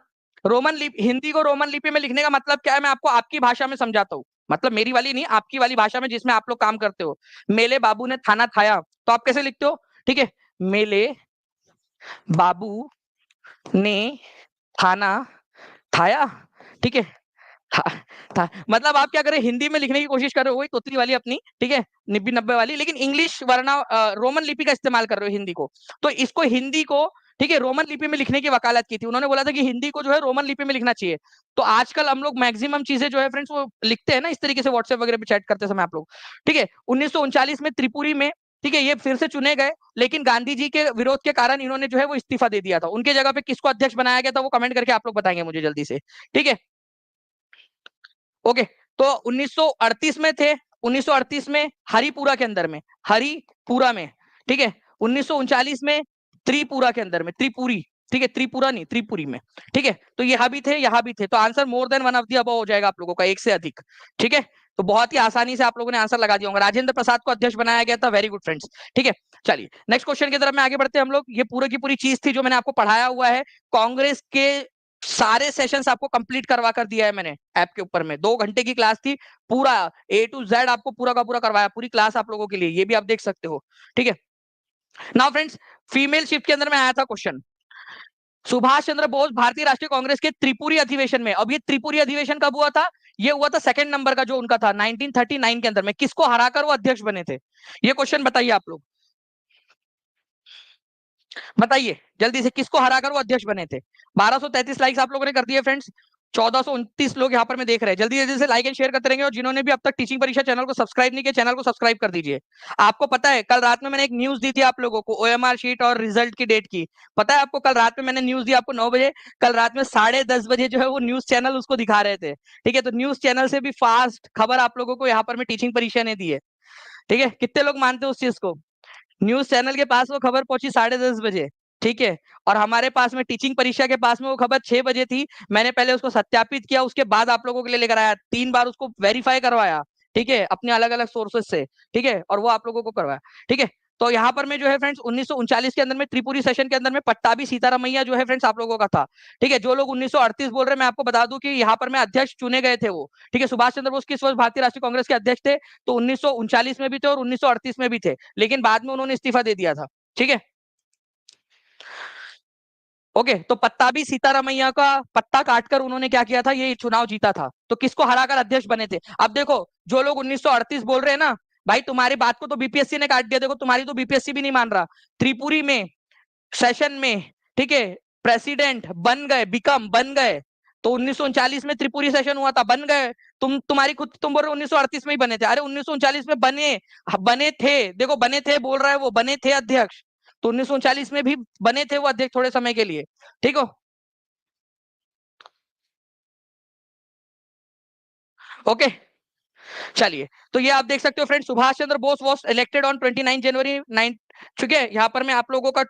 रोमन लिपि, हिंदी को रोमन लिपि में लिखने का मतलब क्या है, मैं आपको आपकी भाषा में समझाता हूँ। मतलब मेरी वाली नहीं, आपकी वाली भाषा में जिसमें आप लोग काम करते हो। मेले बाबू ने थाना थाया, तो आप कैसे लिखते हो? ठीक है, मेले बाबू ने थाना थाया। ठीक है, था, मतलब आप क्या करें, हिंदी में लिखने की कोशिश कर रहे हो, वही तोतली वाली अपनी, ठीक है, 90-90 वाली, लेकिन इंग्लिश वरना रोमन लिपि का इस्तेमाल कर रहे हो हिंदी को। तो इसको हिंदी को, ठीक है, रोमन लिपि में लिखने की वकालत की थी। उन्होंने बोला था कि हिंदी को जो है रोमन लिपि में लिखना चाहिए। तो आजकल हम लोग मैक्सिमम चीजें जो है फ्रेंड्स वो लिखते हैं ना इस तरीके से, व्हाट्सएप वगैरह पे चैट करते समय आप लोग। ठीक है, 1939 में त्रिपुरी में, ठीक है, ये फिर से चुने गए, लेकिन गांधी जी के विरोध के कारण इन्होंने जो है वो इस्तीफा दे दिया था। उनके जगह पे किसको अध्यक्ष बनाया गया था, वो कमेंट करके आप लोग बताएंगे मुझे जल्दी से। ठीक है, ओके। तो 1938 में थे, 1938 में हरिपुरा के अंदर में, हरिपुरा में। ठीक है, 1939 में त्रिपुरा के अंदर में, त्रिपुरी, ठीक है, त्रिपुरा नहीं त्रिपुरी में। ठीक है, तो यहाँ भी थे, यहाँ भी थे, तो answer more than one of the above हो जाएगा आप लोगों का, एक से अधिक। ठीक है, तो बहुत ही आसानी से आप लोगों ने आंसर लगा दिया होगा। राजेंद्र प्रसाद को अध्यक्ष बनाया गया था, वेरी गुड फ्रेंड्स। ठीक है, चलिए नेक्स्ट क्वेश्चन की तरफ में आगे बढ़ते हैं हम लोग। ये पूरी की पूरी चीज थी जो मैंने आपको पढ़ाया हुआ है। कांग्रेस के सारे सेशंस आपको कंप्लीट करवा कर दिया है मैंने ऐप के ऊपर में। 2 घंटे की क्लास थी, पूरा ए टू जेड आपको पूरा का पूरा करवाया, पूरी क्लास आप लोगों के लिए, ये भी आप देख सकते हो। ठीक है, नाउ फ्रेंड्स, फीमेल शिफ्ट के अंदर में आया था क्वेश्चन। सुभाष चंद्र बोस भारतीय राष्ट्रीय कांग्रेस के त्रिपुरी अधिवेशन में, अब ये त्रिपुरी अधिवेशन कब हुआ था? ये हुआ था सेकंड नंबर का जो उनका था 1939 के अंदर में। किसको हराकर वो अध्यक्ष बने थे? ये क्वेश्चन बताइए आप लोग, बताइए जल्दी से, किसको हराकर वो अध्यक्ष बने थे? 1233 लाइक्स आप लोगों ने कर दिए फ्रेंड्स, 1429 लोग यहाँ पर मैं देख रहे हैं। जल्दी जल्दी से लाइक एंड शेयर करते रहेंगे, और जिन्होंने भी अब तक टीचिंग परीक्षा चैनल को सब्सक्राइब नहीं किया, चैनल को सब्सक्राइब कर दीजिए। आपको पता है कल रात में मैंने एक न्यूज दी थी आप लोगों को, ओएमआर शीट और रिजल्ट की डेट की। पता है आपको, कल रात में मैंने न्यूज दी आपको 9 बजे, कल रात में 10:30 बजे जो है वो न्यूज चैनल उसको दिखा रहे थे। ठीक है, तो न्यूज चैनल से भी फास्ट खबर आप लोगों को यहाँ पर मैं टीचिंग परीक्षा ने दी है। ठीक है, कितने लोग मानते हो उस चीज को? न्यूज चैनल के पास वो खबर पहुंची 10:30 बजे। ठीक है, और हमारे पास में टीचिंग परीक्षा के पास में वो खबर 6 बजे थी। मैंने पहले उसको सत्यापित किया, उसके बाद आप लोगों के लिए लेकर आया, 3 बार उसको वेरीफाई करवाया। ठीक है, अपने अलग अलग सोर्सेस से। ठीक है, और वो आप लोगों को करवाया। ठीक है, तो यहाँ पर में जो है फ्रेंड्स 1939 के अंदर में त्रिपुरी सेशन के अंदर में पट्टाभी सीतारामैया जो है फ्रेंड्स आप लोगों का था। ठीक है, जो लोग 1938 बोल रहे हैं, मैं आपको बता दूं कि यहाँ पर में अध्यक्ष चुने गए थे वो। ठीक है, सुभाष चंद्र बोस किस वर्ष भारतीय राष्ट्रीय कांग्रेस के अध्यक्ष थे? तो 1939 में भी थे और 1938 में भी थे, लेकिन बाद में उन्होंने इस्तीफा दे दिया था। ठीक है, ओके। तो पट्टाभी सीतारामैया का पत्ता काटकर उन्होंने क्या किया था, ये चुनाव जीता था। तो किसको हराकर अध्यक्ष बने थे? अब देखो, जो लोग 1938 बोल रहे हैं ना, भाई तुम्हारी बात को तो बीपीएससी ने काट दिया। देखो, तुम्हारी तो बीपीएससी भी नहीं मान रहा। त्रिपुरी में सेशन में, ठीक है, प्रेसिडेंट बन गए, बिकम बन गए। तो 1939 में त्रिपुरी सेशन हुआ था, बन गए। तुम्हारी खुद तुम बोल रहे हो 1938 में ही बने थे। अरे 1939 में बने, बने थे। देखो, बने थे बोल रहा है वो, बने थे अध्यक्ष। तो 1939 में भी बने थे वो अध्यक्ष थोड़े समय के लिए। ठीक हो, ओके। चलिए, तो ये आप देख सकते हो friend, Subhash Chandra Bose was elected on 29 जनवरी 9। ठीक है, यहाँ पर मैं आप लोगों का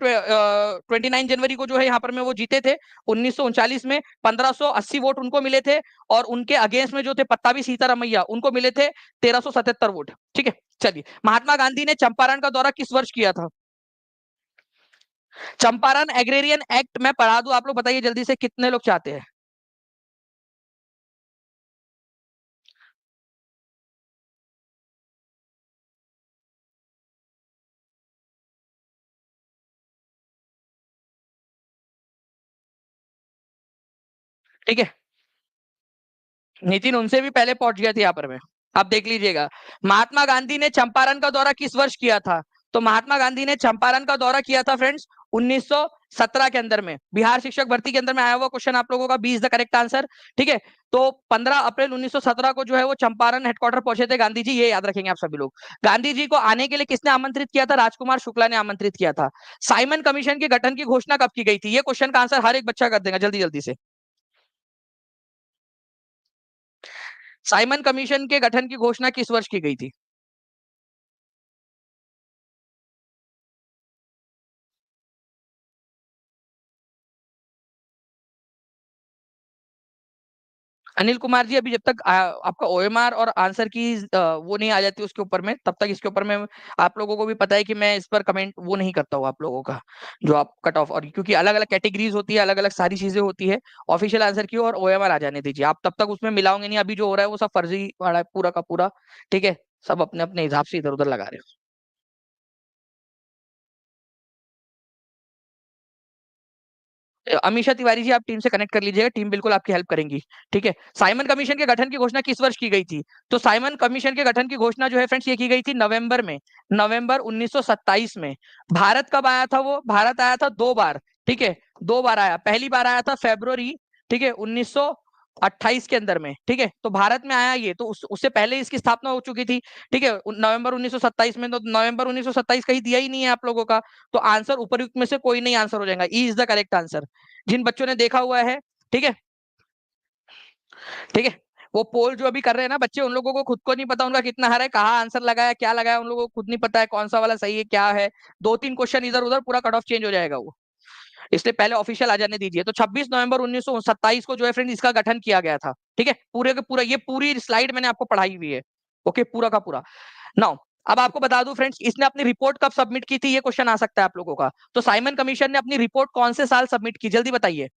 29 जनवरी को जो है यहाँ पर में वो जीते थे 1939 में। 1580 वोट उनको मिले थे, और उनके अगेंस्ट में जो थे पट्टाभी सीतारामैया, उनको मिले थे 1377 वोट। ठीक है, चलिए। महात्मा गांधी ने चंपारण का दौरा किस वर्ष किया था? चंपारण एग्रेरियन एक्ट मैं पढ़ा दूं, आप लोग बताइए जल्दी से, कितने लोग चाहते हैं? ठीक है, नितिन उनसे भी पहले पहुंच गया था यहाँ पर में। आप देख लीजिएगा, महात्मा गांधी ने चंपारण का दौरा किस वर्ष किया था? तो महात्मा गांधी ने चंपारण का दौरा किया था फ्रेंड्स 1917 के अंदर में। बिहार शिक्षक भर्ती के अंदर में आया हुआ क्वेश्चन आप लोगों का, 20 द करेक्ट आंसर। ठीक है, तो 15 अप्रैल 1917 को जो है वो चंपारण हेडक्वार्टर पहुंचे थे गांधी जी, ये याद रखेंगे आप सभी लोग। गांधी जी को आने के लिए किसने आमंत्रित किया था? राजकुमार शुक्ला ने आमंत्रित किया था। साइमन कमीशन के गठन की घोषणा कब की गई थी? ये क्वेश्चन का आंसर हर एक बच्चा कर देगा जल्दी जल्दी से। साइमन कमीशन के गठन की घोषणा किस वर्ष की गई थी? अनिल कुमार जी, अभी जब तक आपका ओएमआर और आंसर की वो नहीं आ जाती उसके ऊपर में, तब तक इसके ऊपर में आप लोगों को भी पता है कि मैं इस पर कमेंट वो नहीं करता हूँ आप लोगों का, जो आप कट ऑफ, और क्योंकि अलग अलग कैटेगरीज होती है, अलग अलग सारी चीजें होती है। ऑफिशियल आंसर की और ओएमआर आ जाने दीजिए आप, तब तक उसमें मिलाओगे नहीं। अभी जो हो रहा है वो सब फर्जी वाला है पूरा का पूरा। ठीक है, सब अपने अपने हिसाब से इधर उधर लगा रहे हो। अमीषा तिवारी जी, आप टीम से कनेक्ट कर लीजिएगा, टीम बिल्कुल आपकी हेल्प करेंगी। ठीक है, साइमन कमीशन के गठन की घोषणा किस वर्ष की गई थी? तो साइमन कमीशन के गठन की घोषणा जो है फ्रेंड्स, ये की गई थी नवंबर में, नवंबर 1927 में। भारत कब आया था वो? भारत आया था 2 बार। ठीक है, 2 बार आया। पहली बार आया था फेब्रुवरी, ठीक है, 1928 के अंदर में। ठीक है, तो भारत में आया ये, तो उससे पहले इसकी स्थापना हो चुकी थी। ठीक है, नवंबर 1927 में। तो नवंबर 1927 कहीं दिया ही नहीं है आप लोगों का। तो आंसर उपरयुक्त में से कोई नहीं आंसर हो जाएगा, E is the correct answer. जिन बच्चों ने देखा हुआ है, ठीक है, ठीक है, वो पोल जो अभी कर रहे हैं ना बच्चे, उन लोगों को खुद को नहीं पता उनका कितना हारा है, कहाँ आंसर लगाया, क्या लगाया, उन लोगों को खुद नहीं पता है कौन सा वाला सही है क्या है। 2-3 क्वेश्चन इधर उधर, पूरा कट ऑफ चेंज हो जाएगा वो। इसलिए पहले ऑफिशियल आ जाने दीजिए। तो 26 नवंबर 1927 को जो है फ्रेंड इसका गठन किया गया था। ठीक है, पूरे का पूरा, ये पूरी स्लाइड मैंने आपको पढ़ाई हुई है। ओके, पूरा का पूरा। नाउ, अब आपको बता दूं फ्रेंड्स, इसने अपनी रिपोर्ट कब सबमिट की थी, ये क्वेश्चन आ सकता है आप लोगों का। तो साइमन कमीशन ने अपनी रिपोर्ट कौन से साल सबमिट की, जल्दी बताइए।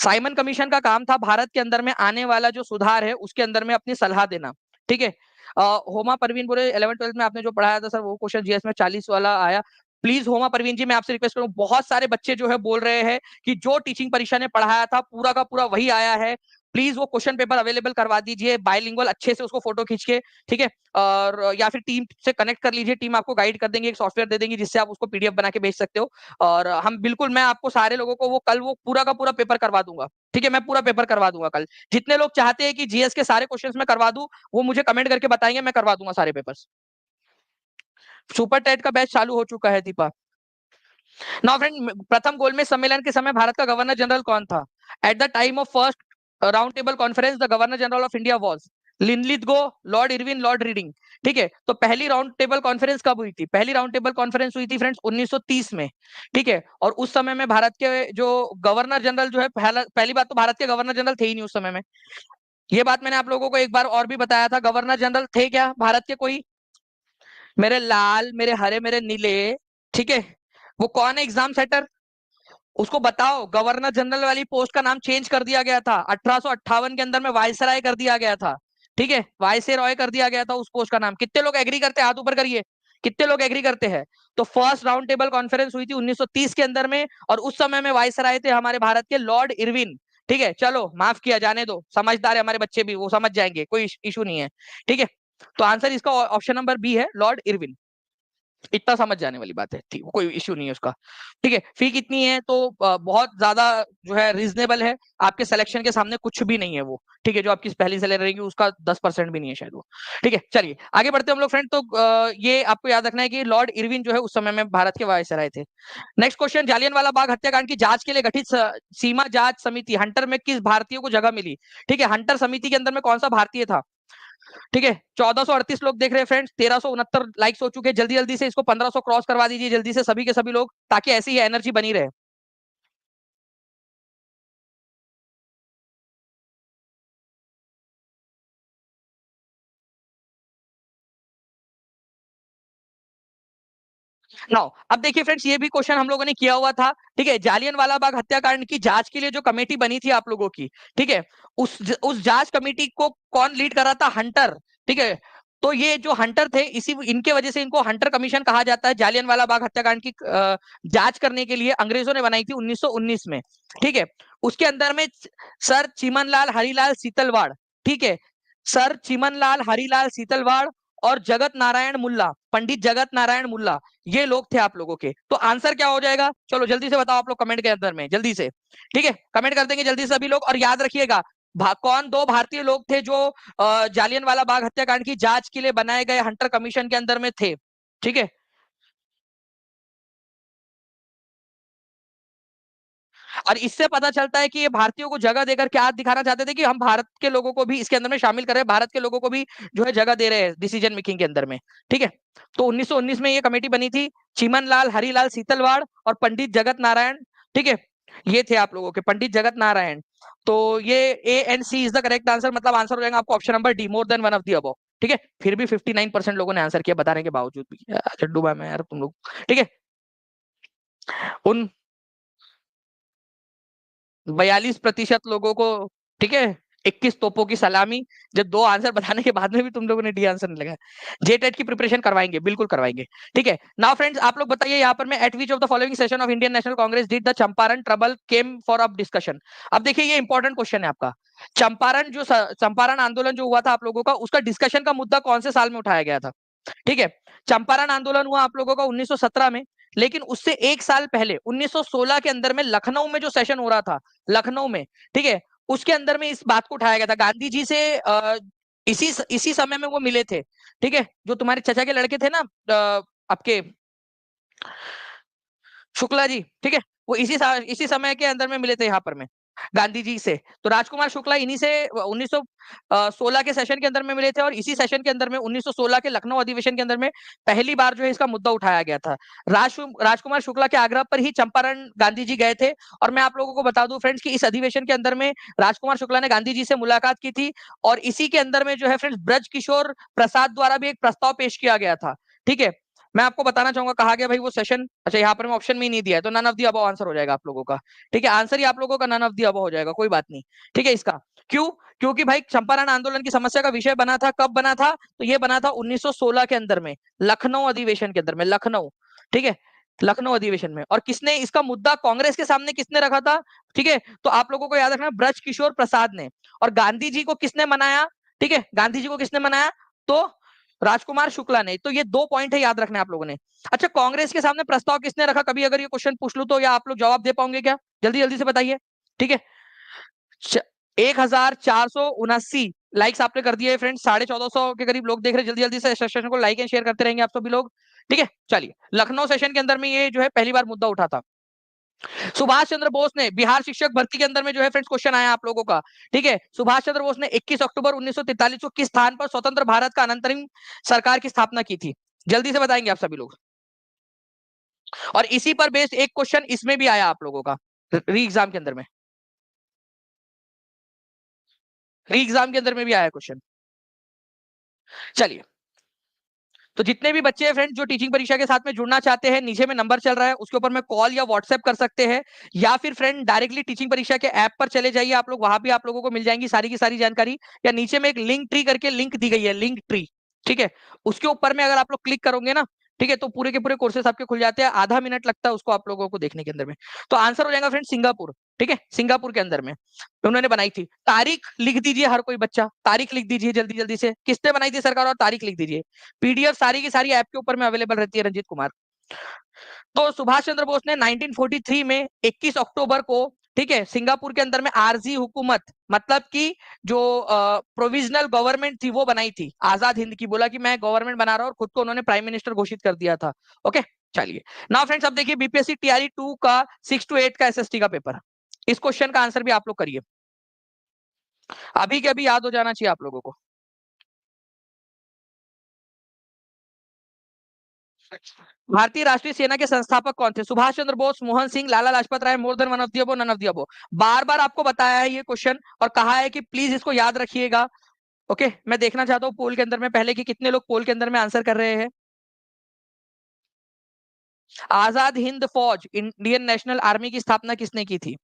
साइमन कमीशन का काम था भारत के अंदर में आने वाला जो सुधार है उसके अंदर में अपनी सलाह देना। ठीक है, होमा परवीन बोले 11th 12th में आपने जो पढ़ाया था सर, वो क्वेश्चन जीएस में 40 वाला आया। प्लीज होमा परवीन जी, मैं आपसे रिक्वेस्ट करूं, बहुत सारे बच्चे जो है बोल रहे हैं कि जो टीचिंग परीक्षा ने पढ़ाया था पूरा का पूरा वही आया है। प्लीज वो क्वेश्चन पेपर अवेलेबल करवा दीजिए बायलिंगुअल अच्छे से, उसको फोटो खींच के। ठीक है, और या फिर टीम से कनेक्ट कर लीजिए, टीम आपको गाइड कर देंगे, एक सॉफ्टवेयर दे देंगे जिससे आप उसको पीडीएफ बना के भेज सकते हो। और हम बिल्कुल, मैं आपको सारे लोगों को वो कल वो पूरा का पूरा पेपर करवा दूंगा। ठीक है, मैं पूरा पेपर करवा दूंगा कल। जितने लोग चाहते हैं कि जीएस के सारे क्वेश्चंस मैं करवा दूं, वो मुझे कमेंट करके बताएंगे, मैं करवा दूंगा सारे पेपर्स। सुपर टेट का बैच चालू हो चुका है दीपा। नाउ फ्रेंड, प्रथम गोलमेज सम्मेलन के समय भारत का गवर्नर जनरल कौन था? At the time of first round table conference the governor general of India was Linlithgow, lord Irwin, lord Reading. ठीक है, तो पहली राउंड टेबल कॉन्फ्रेंस कब हुई थी? पहली राउंड टेबल कॉन्फ्रेंस हुई थी फ्रेंड्स 1930 में। ठीक है, और उस समय में भारत के जो गवर्नर जनरल जो है, पहली बात तो भारत के गवर्नर जनरल थे ही नहीं उस समय में। ये बात मैंने आप लोगों को एक बार और भी बताया था, गवर्नर जनरल थे क्या भारत के कोई? मेरे लाल, मेरे हरे, मेरे नीले, ठीक है, वो कौन है एग्जाम सेटर, उसको बताओ। गवर्नर जनरल वाली पोस्ट का नाम चेंज कर दिया गया था, 1858 के अंदर में वायसराय कर दिया गया था। ठीक है, वायसराय कर दिया गया था उस पोस्ट का नाम। कितने लोग एग्री करते हैं, हाथ ऊपर करिए, कितने लोग एग्री करते हैं। तो फर्स्ट राउंड टेबल कॉन्फ्रेंस हुई थी 1930 के अंदर में, और उस समय में वायसराय थे हमारे भारत के लॉर्ड इरविन। ठीक है, चलो माफ किया, जाने दो, समझदार है हमारे बच्चे भी, वो समझ जाएंगे, कोई इशू नहीं है। ठीक है, तो आंसर इसका ऑप्शन नंबर बी है, लॉर्ड इरविन। इतना समझ जाने वाली बात है, ठीक, कोई इश्यू नहीं है उसका। ठीक है, फी कितनी है, तो बहुत ज्यादा जो है रीजनेबल है, आपके सिलेक्शन के सामने कुछ भी नहीं है वो। ठीक है, जो आपकी पहली सैलरी रहेगी उसका 10% भी नहीं है शायद वो। ठीक है, चलिए आगे बढ़ते हैं हम लोग फ्रेंड। तो ये आपको याद रखना है कि लॉर्ड इरविन जो है उस समय में भारत के वायसराय थे। नेक्स्ट क्वेश्चन, जालियनवाला बाग हत्याकांड की जांच के लिए गठित सीमा जांच समिति हंटर में किस भारतीय को जगह मिली। ठीक है, हंटर समिति के अंदर में कौन सा भारतीय था। ठीक है, 1438 लोग देख रहे हैं फ्रेंड्स, 1369 लाइक्स हो चुके हैं। जल्दी जल्दी से इसको 1500 क्रॉस करवा दीजिए जल्दी से सभी के सभी लोग, ताकि ऐसी ही एनर्जी बनी रहे। नाउ अब देखिए फ्रेंड्स, ये भी क्वेश्चन हम लोगों ने किया हुआ था। ठीक है, जालियनवाला बाग हत्याकांड की जांच के लिए जो कमेटी बनी थी आप लोगों की, ठीक है, उस जांच कमेटी को कौन लीड कर रहा था, हंटर। ठीक है, तो ये जो हंटर थे, इसी इनके वजह से इनको हंटर कमीशन कहा जाता है। जालियनवाला बाग हत्याकांड की जांच करने के लिए अंग्रेजों ने बनाई थी 1919 में। ठीक है, उसके अंदर में सर चिमनलाल हरिलाल सीतलवाड़, ठीक है, सर चिमनलाल हरिलाल सीतलवाड़ और जगत नारायण मुल्ला, पंडित जगत नारायण मुल्ला, ये लोग थे आप लोगों के। तो आंसर क्या हो जाएगा, चलो जल्दी से बताओ आप लोग कमेंट के अंदर में जल्दी से। ठीक है, कमेंट कर देंगे जल्दी से सभी लोग। और याद रखिएगा, कौन दो भारतीय लोग थे जो जालियनवाला बाग हत्याकांड की जांच के लिए बनाए गए हंटर कमीशन के अंदर में थे। ठीक है, और इससे पता चलता है कि ये भारतीयों को जगह देकर क्या दिखाना चाहते थे, कि हम भारत के लोगों को भी इसके अंदर में शामिल कर रहे हैं, भारत के लोगों को भी जो है जगह दे रहे हैं डिसीजन मेकिंग के अंदर में। ठीक है, तो 1919 में ये कमेटी बनी थी, चिमनलाल हरिलाल सीतलवाड़ और पंडित जगत नारायण। ठीक है, ये थे आप लोगों के पंडित जगत नारायण। तो ये A and C is the correct answer, मतलब आंसर हो जाएगा आपको option number D, more than one of the above. ठीक है, फिर भी 59% लोगों ने आंसर किया बताने के बावजूद भी, चड्डू मैं यार तुम लोग। ठीक है, उन 42% लोगों को, ठीक है, 21 तोपों की सलामी, जब दो आंसर बताने के बाद में भी तुम लोगों ने डी आंसर नहीं लगा। जेटेट की प्रिपरेशन करवाएंगे, बिल्कुल करवाएंगे। ठीक है, नाउ फ्रेंड्स आप लोग बताइए यहाँ पर, मैं eight which of the following session of Indian National Congress did the Champaran trouble came for up discussion. अब देखिए ये इंपॉर्टेंट क्वेश्चन है आपका। चंपारण आंदोलन जो हुआ था आप लोगों का, उसका डिस्कशन का मुद्दा कौन से साल में उठाया गया था। ठीक है, चंपारण आंदोलन हुआ आप लोगों का 1917 में, लेकिन उससे एक साल पहले 1916 के अंदर में लखनऊ में जो सेशन हो रहा था, लखनऊ में, ठीक है, उसके अंदर में इस बात को उठाया गया था। गांधी जी से इसी इसी समय में वो मिले थे। ठीक है, जो तुम्हारे चचा के लड़के थे ना, आपके शुक्ला जी, ठीक है, वो इसी समय के अंदर में मिले थे यहाँ पर में गांधी जी से। तो राजकुमार शुक्ला इन्हीं से 1916 के सेशन के अंदर में मिले थे, और इसी सेशन के अंदर में 1916 के लखनऊ अधिवेशन के अंदर में पहली बार जो है इसका मुद्दा उठाया गया था। राजकुमार शुक्ला के आग्रह पर ही चंपारण गांधी जी गए थे। और मैं आप लोगों को बता दूं फ्रेंड्स कि इस अधिवेशन के अंदर में राजकुमार शुक्ला ने गांधी जी से मुलाकात की थी, और इसी के अंदर में जो है फ्रेंड्स ब्रज किशोर प्रसाद द्वारा भी एक प्रस्ताव पेश किया गया था। ठीक है, मैं आपको बताना चाहूंगा, कहा गया भाई वो सेशन, अच्छा यहाँ पर मैं ऑप्शन में ही नहीं दिया है, तो none of the above answer हो जाएगा आप लोगों का। ठीक है, आंसर ही आप लोगों का नन ऑफ दी अबव हो जाएगा, कोई बात नहीं। ठीक है, इसका क्यों, क्योंकि भाई चंपारण आंदोलन की समस्या का विषय बना था, कब बना था, तो ये बना था 1916 के अंदर में, लखनऊ अधिवेशन के अंदर में, लखनऊ। ठीक है, लखनऊ अधिवेशन में। और किसने इसका मुद्दा कांग्रेस के सामने किसने रखा था। ठीक है, तो आप लोगों को याद रखना, ब्रज किशोर प्रसाद ने। और गांधी जी को किसने मनाया, ठीक है, गांधी जी को किसने मनाया, तो राजकुमार शुक्ला ने। तो ये दो पॉइंट है, याद रखने आप लोगों ने। अच्छा, कांग्रेस के सामने प्रस्ताव किसने रखा, कभी अगर ये क्वेश्चन पूछ लू तो, या आप लोग जवाब दे पाओगे क्या, जल्दी जल्दी से बताइए। ठीक है, 1479 लाइक्स आपने कर दिए फ्रेंड्स, 1450 के करीब लोग देख रहे हैं। जल्दी जल्दी से सेशन को लाइक एंड शेयर करते रहेंगे आप सभी लोग। ठीक है, चलिए लखनऊ सेशन के अंदर में ये जो है पहली बार मुद्दा उठा था। सुभाष चंद्र बोस ने बिहार शिक्षक भर्ती के अंदर में जो है फ्रेंड्स क्वेश्चन आया आप लोगों का। ठीक है, सुभाष चंद्र बोस ने 21 अक्टूबर 1943 को किस स्थान पर स्वतंत्र भारत का अनंतरिम सरकार की स्थापना की थी, जल्दी से बताएंगे आप सभी लोग। और इसी पर बेस्ड एक क्वेश्चन इसमें भी आया आप लोगों का, री एग्जाम के अंदर में, री एग्जाम के अंदर में भी आया क्वेश्चन। चलिए तो जितने भी बच्चे हैं फ्रेंड जो टीचिंग परीक्षा के साथ में जुड़ना चाहते हैं, नीचे में नंबर चल रहा है, उसके ऊपर में कॉल या व्हाट्सएप कर सकते हैं, या फिर फ्रेंड डायरेक्टली टीचिंग परीक्षा के ऐप पर चले जाइए आप लोग, वहां भी आप लोगों को मिल जाएंगी सारी की सारी जानकारी। या नीचे में एक लिंक ट्री करके लिंक दी गई है, लिंक ट्री, ठीक है, उसके ऊपर में अगर आप लोग क्लिक करोगे ना, ठीक है, तो पूरे के पूरे कोर्सेस आपके खुल जाते हैं, आधा मिनट लगता है उसको आप लोगों को देखने के अंदर में। तो आंसर हो जाएगा फ्रेंड सिंगापुर, ठीक है, सिंगापुर के अंदर में उन्होंने बनाई थी। तारीख लिख दीजिए हर कोई बच्चा, तारीख लिख दीजिए जल्दी जल्दी से, किसने बनाई थी सरकार, और तारीख लिख दीजिए। पीडीएफ सारी की सारी ऐप के ऊपर में अवेलेबल रहती है रंजीत कुमार। तो सुभाष चंद्र बोस ने 1943 में 21 अक्टूबर को, ठीक है, सिंगापुर के अंदर में आरजी हुकूमत, मतलब कि जो प्रोविजनल गवर्नमेंट थी वो बनाई थी, आजाद हिंद की, बोला कि मैं गवर्नमेंट बना रहा हूं, और खुद को उन्होंने प्राइम मिनिस्टर घोषित कर दिया था। ओके, चलिए नाउ फ्रेंड्स, अब देखिए बीपीएससी टीआरई 2 का 6 to 8 का एसएसटी का पेपर, इस क्वेश्चन का आंसर भी आप लोग करिए, अभी के अभी याद हो जाना चाहिए आप लोगों को। भारतीय राष्ट्रीय सेना के संस्थापक कौन थे? Subhash Chandra Bose, Mohan Singh, Lala Lajpat Rai, more than one of the above, none of the above. बार बार आपको बताया है ये क्वेश्चन और कहा है कि प्लीज इसको याद रखिएगा। ओके, मैं देखना चाहता हूँ पोल के अंदर में पहले कि कितने लोग पोल के अंदर में आंसर कर रहे हैं। आजाद हिंद फौज, इंडियन नेशनल आर्मी की स्थापना किसने की थी?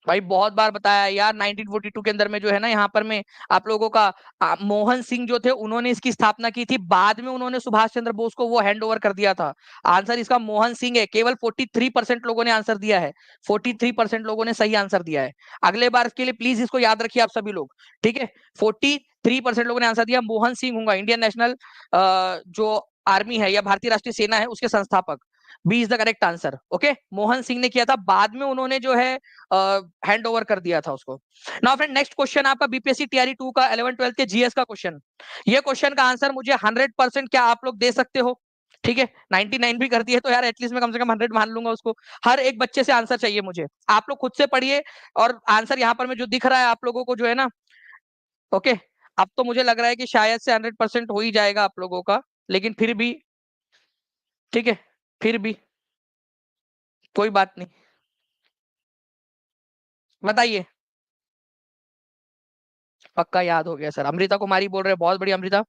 भाई बहुत बार बताया यार, 1942 के अंदर में जो है ना, यहाँ पर में आप लोगों का मोहन सिंह जो थे उन्होंने इसकी स्थापना की थी, बाद में उन्होंने सुभाष चंद्र बोस को वो हैंड ओवर कर दिया था। आंसर इसका मोहन सिंह है। केवल 43% लोगों ने आंसर दिया है, 43% लोगों ने सही आंसर दिया है। अगले बार के लिए प्लीज इसको याद रखिए आप सभी लोग, ठीक है। 43% लोगों ने आंसर दिया, मोहन सिंह होगा इंडियन नेशनल जो आर्मी है या भारतीय राष्ट्रीय सेना है उसके संस्थापक। B is the correct answer. Okay, Mohan Singh ने किया था, बाद में उन्होंने जो है हैंड ओवर कर दिया था उसको। नाउ फ्रेंड नेक्स्ट क्वेश्चन आपका बीपीएससी टीआरई 2 का 11-12 के जीएस का क्वेश्चन। ये क्वेश्चन का आंसर मुझे 100% क्या आप लोग दे सकते हो? ठीक है, 99 भी करती है तो यार एटलीस्ट मैं कम से कम 100 मान लूंगा उसको। हर एक बच्चे से आंसर चाहिए मुझे, आप लोग खुद से पढ़िए, और आंसर यहाँ पर में जो दिख रहा है आप लोगों को जो है ना, ओके, अब तो मुझे लग रहा है कि शायद से 100% हो ही जाएगा आप लोगों का, लेकिन फिर भी, ठीक है, फिर भी कोई बात नहीं, बताइए। पक्का याद हो गया सर, अमृता कुमारी बोल रहे हैं, बहुत बढ़िया अमृता।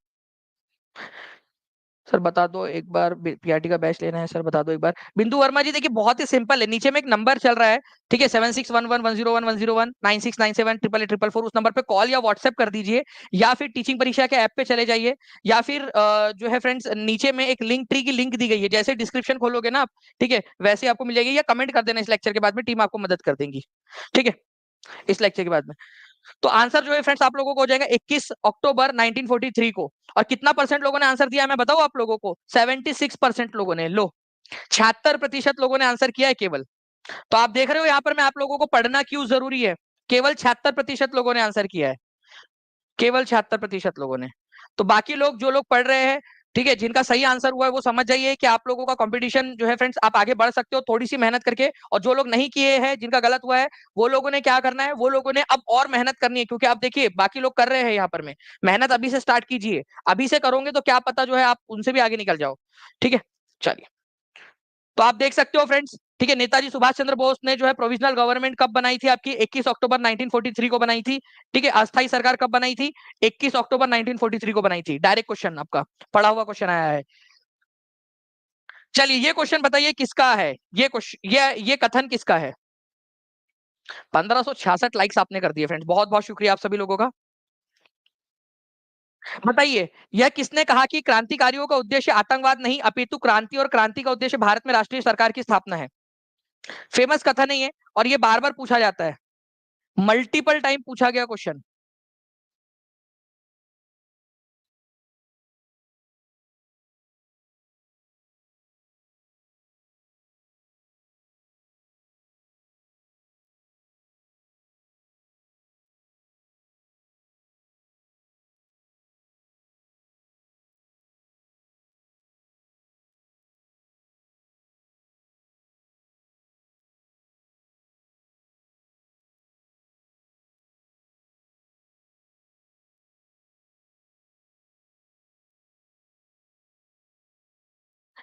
सर बता दो एक बार, पीआरटी का बैच लेना है सर, बता दो एक बार। बिंदु वर्मा जी देखिए बहुत ही सिंपल है, नीचे में एक नंबर चल रहा है, ठीक है, 7611101101, 96978844, उस नंबर पे कॉल या व्हाट्सएप कर दीजिए, या फिर टीचिंग परीक्षा के ऐप पे चले जाइए, या फिर जो है फ्रेंड्स नीचे में एक लिंक ट्री की लिंक दी गई है, जैसे डिस्क्रिप्शन खोलोगे ना आप, ठीक है, वैसे आपको मिल जाएगी, या कमेंट कर देना इस लेक्चर के बाद में, टीम आपको मदद कर देंगी, ठीक है, इस लेक्चर के बाद में। तो आंसर जो है फ्रेंड्स आप लोगों को हो जाएगा 21 अक्टूबर 1943 को। और कितना परसेंट लोगों ने आंसर दिया है मैं बताऊं आप लोगों को? 76% लोगों ने, लो, 76% लोगों ने आंसर किया है केवल। तो आप देख रहे हो यहाँ पर मैं आप लोगों को पढ़ना क्यों जरूरी है, केवल 76% लोगों ने आंसर किया है, केवल 76% लोगों ने। तो बाकी लोग जो लोग पढ़ रहे हैं, ठीक है, जिनका सही आंसर हुआ है वो समझ जाइए कि आप लोगों का कंपटीशन जो है फ्रेंड्स, आप आगे बढ़ सकते हो थोड़ी सी मेहनत करके। और जो लोग नहीं किए हैं, जिनका गलत हुआ है, वो लोगों ने क्या करना है, वो लोगों ने अब और मेहनत करनी है, क्योंकि आप देखिए बाकी लोग कर रहे हैं यहाँ पर में, मेहनत अभी से स्टार्ट कीजिए, अभी से करोगे तो क्या पता जो है आप उनसे भी आगे निकल जाओ, ठीक है। चलिए, तो आप देख सकते हो फ्रेंड्स, ठीक है, नेताजी सुभाष चंद्र बोस ने जो है प्रोविजनल गवर्नमेंट कब बनाई थी आपकी? 21 अक्टूबर 1943 को बनाई थी, ठीक है। अस्थाई सरकार कब बनाई थी? 21 अक्टूबर 1943 को बनाई थी। डायरेक्ट क्वेश्चन आपका पढ़ा हुआ क्वेश्चन आया है। चलिए ये क्वेश्चन बताइए किसका है, ये क्वेश्चन, ये कथन किसका है? 1566 लाइक्स आपने कर दिए फ्रेंड्स, बहुत बहुत शुक्रिया आप सभी लोगों का। बताइए, यह किसने कहा कि क्रांतिकारियों का उद्देश्य आतंकवाद नहीं अपितु क्रांति, और क्रांति का उद्देश्य भारत में राष्ट्रीय सरकार की स्थापना है? फेमस कथन नहीं है, और ये बार बार पूछा जाता है, मल्टीपल टाइम पूछा गया क्वेश्चन।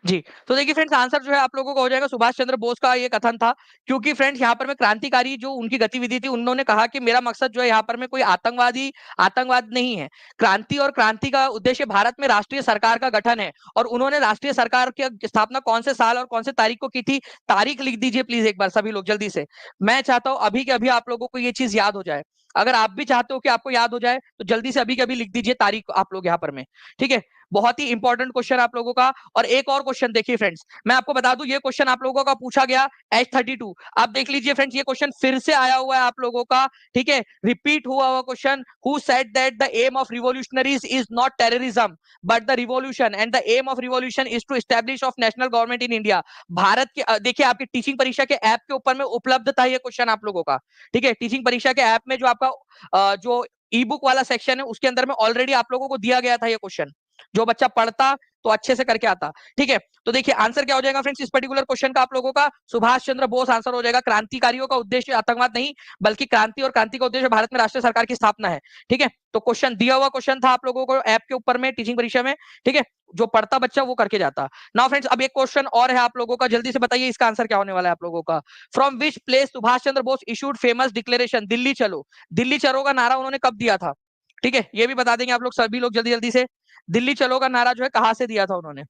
जी, तो देखिए फ्रेंड्स आंसर जो है आप लोगों का हो जाएगा सुभाष चंद्र बोस का ये कथन था, क्योंकि फ्रेंड्स यहाँ पर मैं क्रांतिकारी जो उनकी गतिविधि थी, उन्होंने कहा कि मेरा मकसद जो है यहाँ पर मैं कोई आतंकवाद नहीं है। क्रांति और क्रांति का उद्देश्य भारत में राष्ट्रीय सरकार का गठन है और उन्होंने राष्ट्रीय सरकार की स्थापना कौन से साल और कौन से तारीख को की थी? तारीख लिख दीजिए प्लीज एक बार सभी लोग जल्दी से। मैं चाहता हूँ अभी के अभी आप लोगों को ये चीज़ याद हो जाए। अगर आप भी चाहते हो कि आपको याद हो जाए, तो जल्दी से अभी के अभी लिख दीजिए तारीख आप लोग यहाँ पर में, ठीक है? बहुत ही इंपॉर्टेंट क्वेश्चन आप लोगों का। और एक और क्वेश्चन देखिए फ्रेंड्स, मैं आपको बता दूं ये क्वेश्चन आप लोगों का पूछा गया H32। आप देख लीजिए फ्रेंड्स ये क्वेश्चन फिर से आया हुआ है आप लोगों का, ठीक है? रिपीट हुआ हुआ question, who said that the aim of revolutionaries is not terrorism but the revolution and the aim of revolution is to establish of national government in India. Bharat के देखिए आपकी टीचिंग परीक्षा के ऐप के ऊपर में उपलब्ध था ये क्वेश्चन आप लोगों का, ठीक है? टीचिंग परीक्षा के ऐप में जो आपका जो ई बुक वाला सेक्शन है उसके अंदर में ऑलरेडी आप लोगों को दिया गया था ये क्वेश्चन। जो बच्चा पढ़ता तो अच्छे से करके आता, ठीक है? तो देखिए आंसर क्या हो जाएगा फ्रेंड्स इस पर्टिकुलर क्वेश्चन का आप लोगों का? सुभाष चंद्र बोस आंसर हो जाएगा। क्रांतिकारियों का उद्देश्य आतंकवाद नहीं, बल्कि क्रांति और क्रांति का उद्देश्य भारत में राष्ट्रीय सरकार की स्थापना है, ठीक है? तो क्वेश्चन दिया हुआ क्वेश्चन था आप लोगों को ऐप के ऊपर में टीचिंग परीक्षा में, ठीक है? जो पढ़ता बच्चा वो करके जाता। नाउ फ्रेंड्स अब एक क्वेश्चन और है आप लोगों का, जल्दी से बताइए इसका आंसर क्या होने वाला है आप लोगों का? From which place Subhash Chandra Bose issued famous declaration Delhi चलो? दिल्ली चलो का नारा उन्होंने कब दिया था? ठीक है, ये भी बता देंगे आप लोग सभी लोग जल्दी जल्दी से। दिल्ली चलो का नारा जो है कहां से दिया था उन्होंने?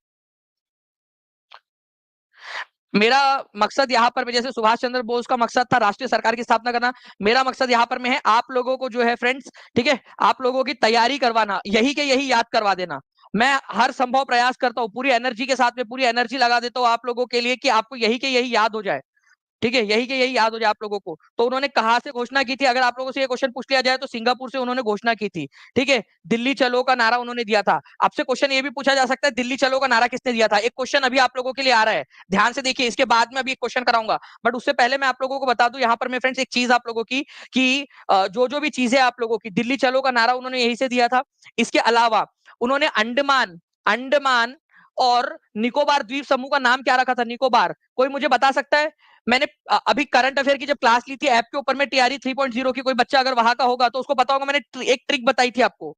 मेरा मकसद यहाँ पर जैसे सुभाष चंद्र बोस का मकसद था राष्ट्रीय सरकार की स्थापना करना, मेरा मकसद यहाँ पर में है आप लोगों को जो है फ्रेंड्स, ठीक है, आप लोगों की तैयारी करवाना, यही के यही याद करवा देना। मैं हर संभव प्रयास करता हूँ, पूरी एनर्जी के साथ में पूरी एनर्जी लगा देता हूँ आप लोगों के लिए कि आपको यही के यही याद हो जाए, ठीक है? यही के यही याद हो जाए आप लोगों को। तो उन्होंने कहाँ से घोषणा की थी? अगर आप लोगों से ये क्वेश्चन पूछ लिया जाए तो सिंगापुर से उन्होंने घोषणा की थी, ठीक है? दिल्ली चलो का नारा उन्होंने दिया था। आपसे क्वेश्चन ये भी पूछा जा सकता है दिल्ली चलो का नारा किसने दिया था? एक क्वेश्चन अभी आप लोगों के लिए आ रहा है, ध्यान से देखिए, इसके बाद में अभी एक क्वेश्चन कराऊंगा, बट उससे पहले मैं आप लोगों को बता दूं यहाँ पर मैं फ्रेंड्स एक चीज आप लोगों की कि जो जो भी चीजें आप लोगों की, दिल्ली चलो का नारा उन्होंने यही से दिया था। इसके अलावा उन्होंने अंडमान अंडमान और निकोबार द्वीप समूह का नाम क्या रखा था? निकोबार, कोई मुझे बता सकता है? मैंने अभी करंट अफेयर की जब क्लास ली थी ऐप के ऊपर में टीआरई 3.0 की, कोई बच्चा अगर वहां का होगा तो उसको पता होगा, मैंने एक ट्रिक बताई थी आपको,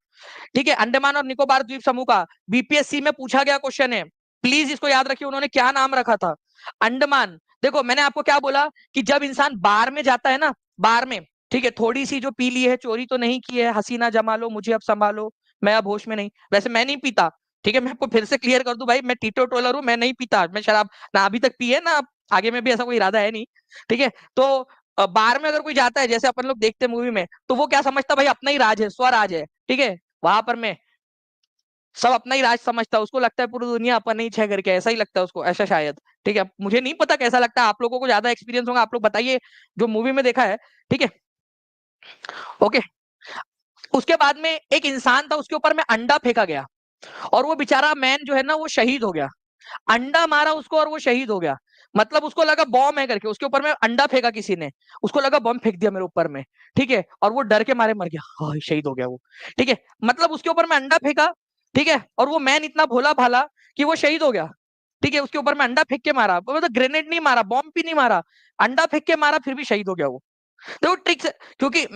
ठीक है? अंडमान और निकोबार द्वीप समूह का बीपीएससी में पूछा गया क्वेश्चन है, प्लीज इसको याद रखिए उन्होंने क्या नाम रखा था? अंडमान। देखो मैंने आपको क्या बोला कि जब इंसान बार में जाता है ना, बार में, ठीक है, थोड़ी सी जो पी ली है, चोरी तो नहीं की है, हसीना जमा लो मुझे अब संभालो, मैं अब होश में नहीं, वैसे मैं नहीं पीता, ठीक है? मैं आपको फिर से क्लियर कर दूं भाई, मैं टीटो टोलर हूं, मैं नहीं पीता, मैं शराब ना अभी तक पी है ना आगे में भी ऐसा कोई इरादा है नहीं, ठीक है? तो बार में अगर कोई जाता है जैसे अपन लोग देखते हैं मूवी में, तो वो क्या समझता है भाई? अपना ही राज है, स्वराज है, ठीक है? वहां पर मैं सब अपना ही राज समझता है, उसको लगता है पूरी दुनिया अपन ही छह करके, ऐसा ही लगता है उसको, ऐसा शायद, ठीक है? मुझे नहीं पता कैसा लगता है, आप लोगों को ज्यादा एक्सपीरियंस होगा, आप लोग बताइए जो मूवी में देखा है, ठीक है? ओके। उसके बाद में एक इंसान था, उसके ऊपर में अंडा फेंका गया और वो बेचारा मैन जो है ना वो शहीद हो गया। अंडा मारा उसको और वो शहीद हो गया, मतलब उसको लगा बॉम्ब है करके, उसके ऊपर में अंडा फेंका किसी ने, उसको लगा बॉम्ब फेंक दिया मेरे ऊपर में, ठीक है? और वो डर के मारे मर गया, हाँ शहीद हो गया वो, ठीक है? मतलब उसके ऊपर में अंडा फेंका, ठीक है? और वो मैन इतना भोला भाला कि वो शहीद हो गया, ठीक है? उसके ऊपर में अंडा फेंक के मारा, मतलब ग्रेनेड नहीं मारा, बॉम्ब भी नहीं मारा, अंडा फेंक के मारा, फिर भी शहीद हो गया वो। देखो ट्रिक्स, क्योंकि